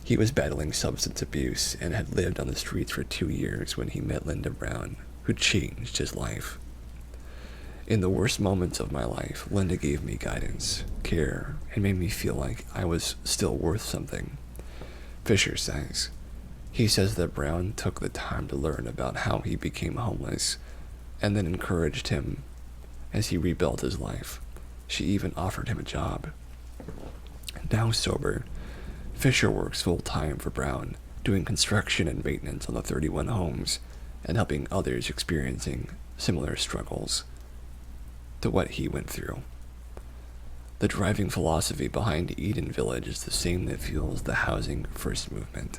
He was battling substance abuse and had lived on the streets for 2 years when he met Linda Brown, who changed his life. In the worst moments of my life, Linda gave me guidance, care, and made me feel like I was still worth something. Fisher says. He says that Brown took the time to learn about how he became homeless, and then encouraged him as he rebuilt his life. She even offered him a job. Now sober, Fisher works full-time for Brown, doing construction and maintenance on the 31 homes, and helping others experiencing similar struggles to what he went through. The driving philosophy behind Eden Village is the same that fuels the housing first movement.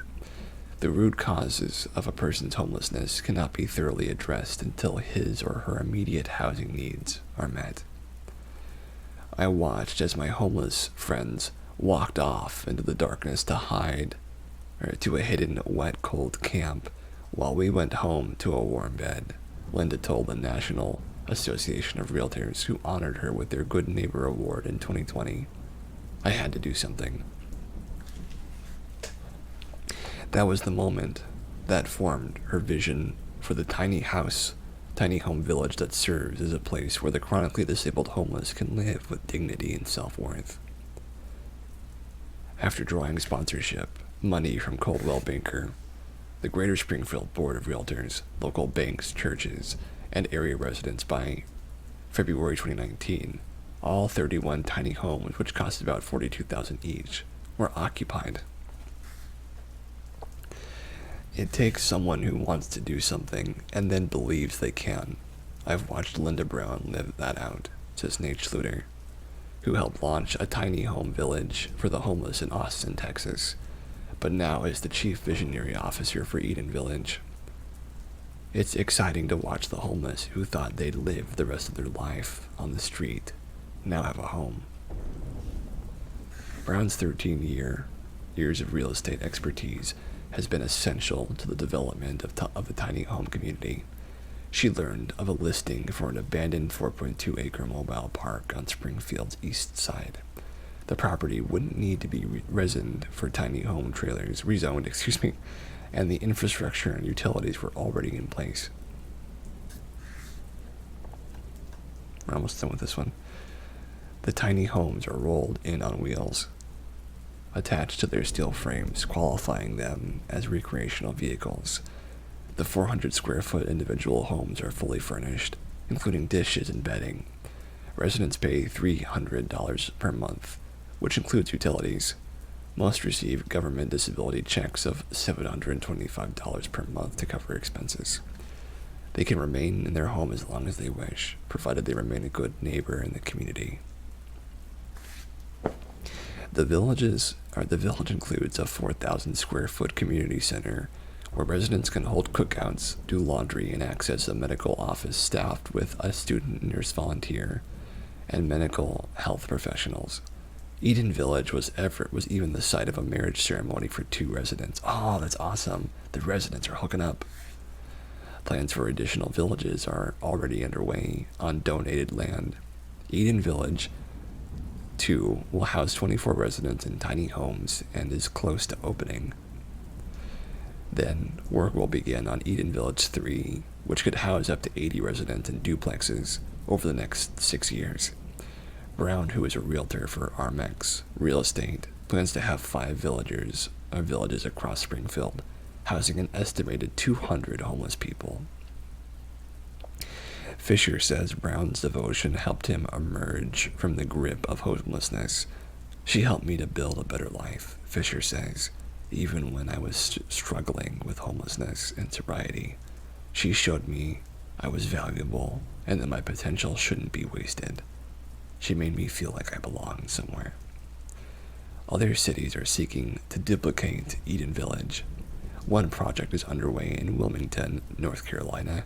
The root causes of a person's homelessness cannot be thoroughly addressed until his or her immediate housing needs are met. I watched as my homeless friends walked off into the darkness to hide, or to a hidden, wet, cold camp, while we went home to a warm bed, Linda told the National Association of Realtors, who honored her with their Good Neighbor Award in 2020. I had to do something. That was the moment that formed her vision for the tiny home village that serves as a place where the chronically disabled homeless can live with dignity and self-worth. After drawing sponsorship, money from Coldwell Banker, the Greater Springfield Board of Realtors, local banks, churches, and area residents by February 2019, all 31 tiny homes, which cost about $42,000 each, were occupied. It takes someone who wants to do something and then believes they can. I've watched Linda Brown live that out, says Nate Schluter, who helped launch a tiny home village for the homeless in Austin, Texas, but now is the chief visionary officer for Eden Village. It's exciting to watch the homeless who thought they'd live the rest of their life on the street now have a home. Brown's 13 years of real estate expertise has been essential to the development of the tiny home community. She learned of a listing for an abandoned 4.2-acre mobile park on Springfield's east side. The property wouldn't need to be rezoned for tiny home trailers, rezoned, and the infrastructure and utilities were already in place. We're almost done with this one. The tiny homes are rolled in on wheels, attached to their steel frames, qualifying them as recreational vehicles. The 400-square-foot individual homes are fully furnished, including dishes and bedding. Residents pay $300 per month, which includes utilities. Most receive government disability checks of $725 per month to cover expenses. They can remain in their home as long as they wish, provided they remain a good neighbor in the community. The village includes a 4,000-square-foot community center where residents can hold cookouts, do laundry, and access a medical office staffed with a student nurse volunteer and medical health professionals. Eden Village was even the site of a marriage ceremony for 2 residents. Oh, that's awesome. The residents are hooking up. Plans for additional villages are already underway on donated land. Eden Village 2 will house 24 residents in tiny homes and is close to opening. Then work will begin on Eden Village 3, which could house up to 80 residents in duplexes over the next 6 years. Brown, who is a realtor for Armex Real Estate, plans to have 5 villages across Springfield, housing an estimated 200 homeless people. Fisher says Brown's devotion helped him emerge from the grip of homelessness. She helped me to build a better life, Fisher says. Even when I was struggling with homelessness and sobriety, she showed me I was valuable and that my potential shouldn't be wasted. She made me feel like I belonged somewhere. Other cities are seeking to duplicate Eden Village. One project is underway in Wilmington, North Carolina,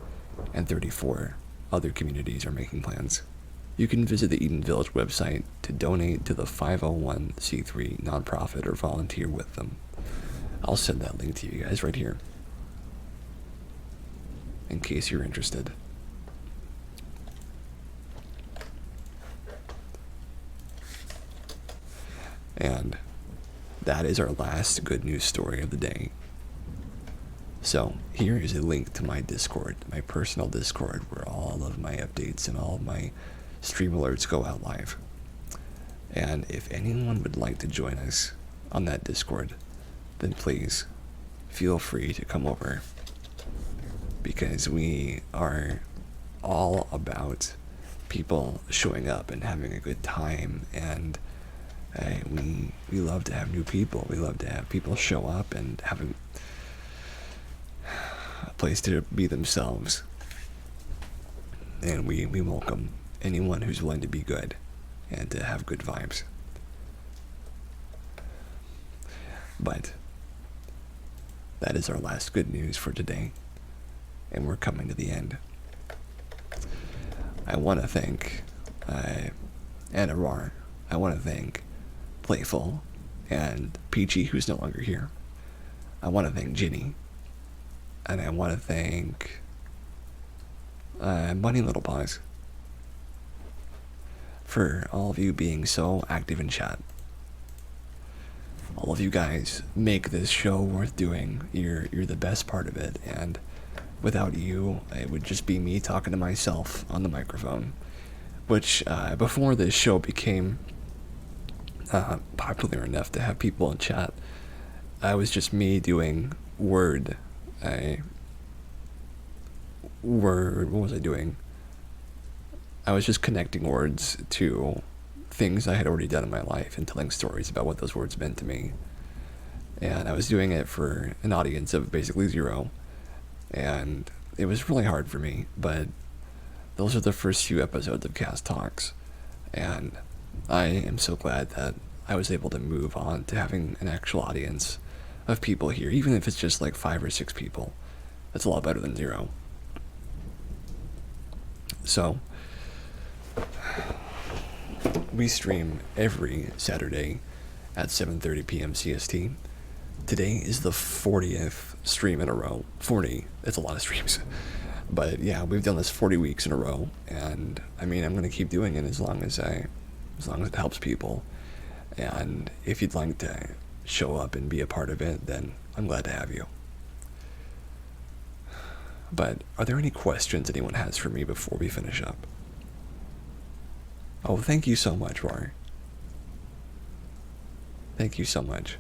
and 34 other communities are making plans. You can visit the Eden Village website to donate to the 501c3 nonprofit or volunteer with them. I'll send that link to you guys right here, in case you're interested. And that is our last good news story of the day. So here is a link to my Discord, my personal Discord, where all of my updates and all of my stream alerts go out live. And if anyone would like to join us on that Discord, then please feel free to come over, because we are all about people showing up and having a good time, and we love to have new people. We love to have people show up and have a place to be themselves, and we welcome anyone who's willing to be good and to have good vibes. But that is our last good news for today, and we're coming to the end. I want to thank Anarar. I want to thank Playful and Peachy, who's no longer here. I want to thank Ginny. And I want to thank Bunny Little Paws for all of you being so active in chat. All of you guys make this show worth doing. You're the best part of it, and without you, it would just be me talking to myself on the microphone, which before this show became popular enough to have people in chat, I was just me doing what was I doing? I was just connecting words to things I had already done in my life and telling stories about what those words meant to me. And I was doing it for an audience of basically 0. And it was really hard for me, but those are the first few episodes of Cast Talks. And I am so glad that I was able to move on to having an actual audience of people here, even if it's just like 5 or 6 people. That's a lot better than 0. So, we stream every Saturday at 7:30 p.m. CST. Today is the 40th stream in a row. 40, that's a lot of streams. But yeah, we've done this 40 weeks in a row, and I mean, I'm going to keep doing it as long as it helps people. And if you'd like to show up and be a part of it, then I'm glad to have you. But are there any questions anyone has for me before we finish up? Oh, thank you so much, Rory. Thank you so much.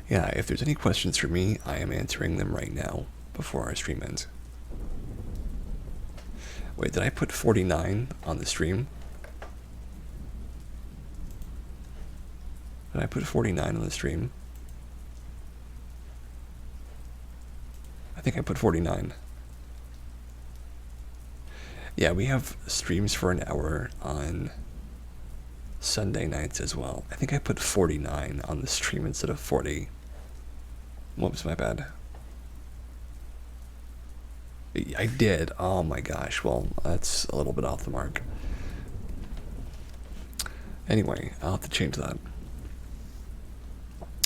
Yeah, if there's any questions for me, I am answering them right now before our stream ends. Wait, did I put 49 on the stream? Did I put 49 on the stream? I think I put 49. Yeah, we have streams for an hour on Sunday nights as well. I think I put 49 on the stream instead of 40. Whoops, my bad. I did. Oh my gosh. Well, that's a little bit off the mark. Anyway, I'll have to change that.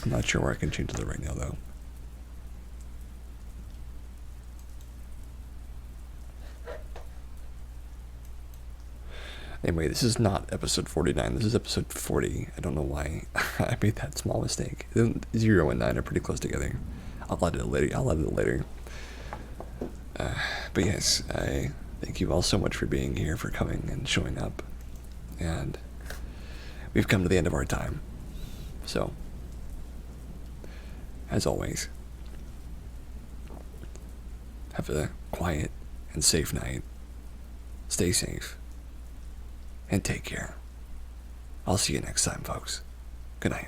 I'm not sure where I can change that right now, though. Anyway, this is not episode 49. This is episode 40. I don't know why I made that small mistake. 0 and 9 are pretty close together. I'll edit it later. But yes, I thank you all so much for being here, for coming and showing up. And we've come to the end of our time. So, as always, have a quiet and safe night. Stay safe. And take care. I'll see you next time, folks. Good night.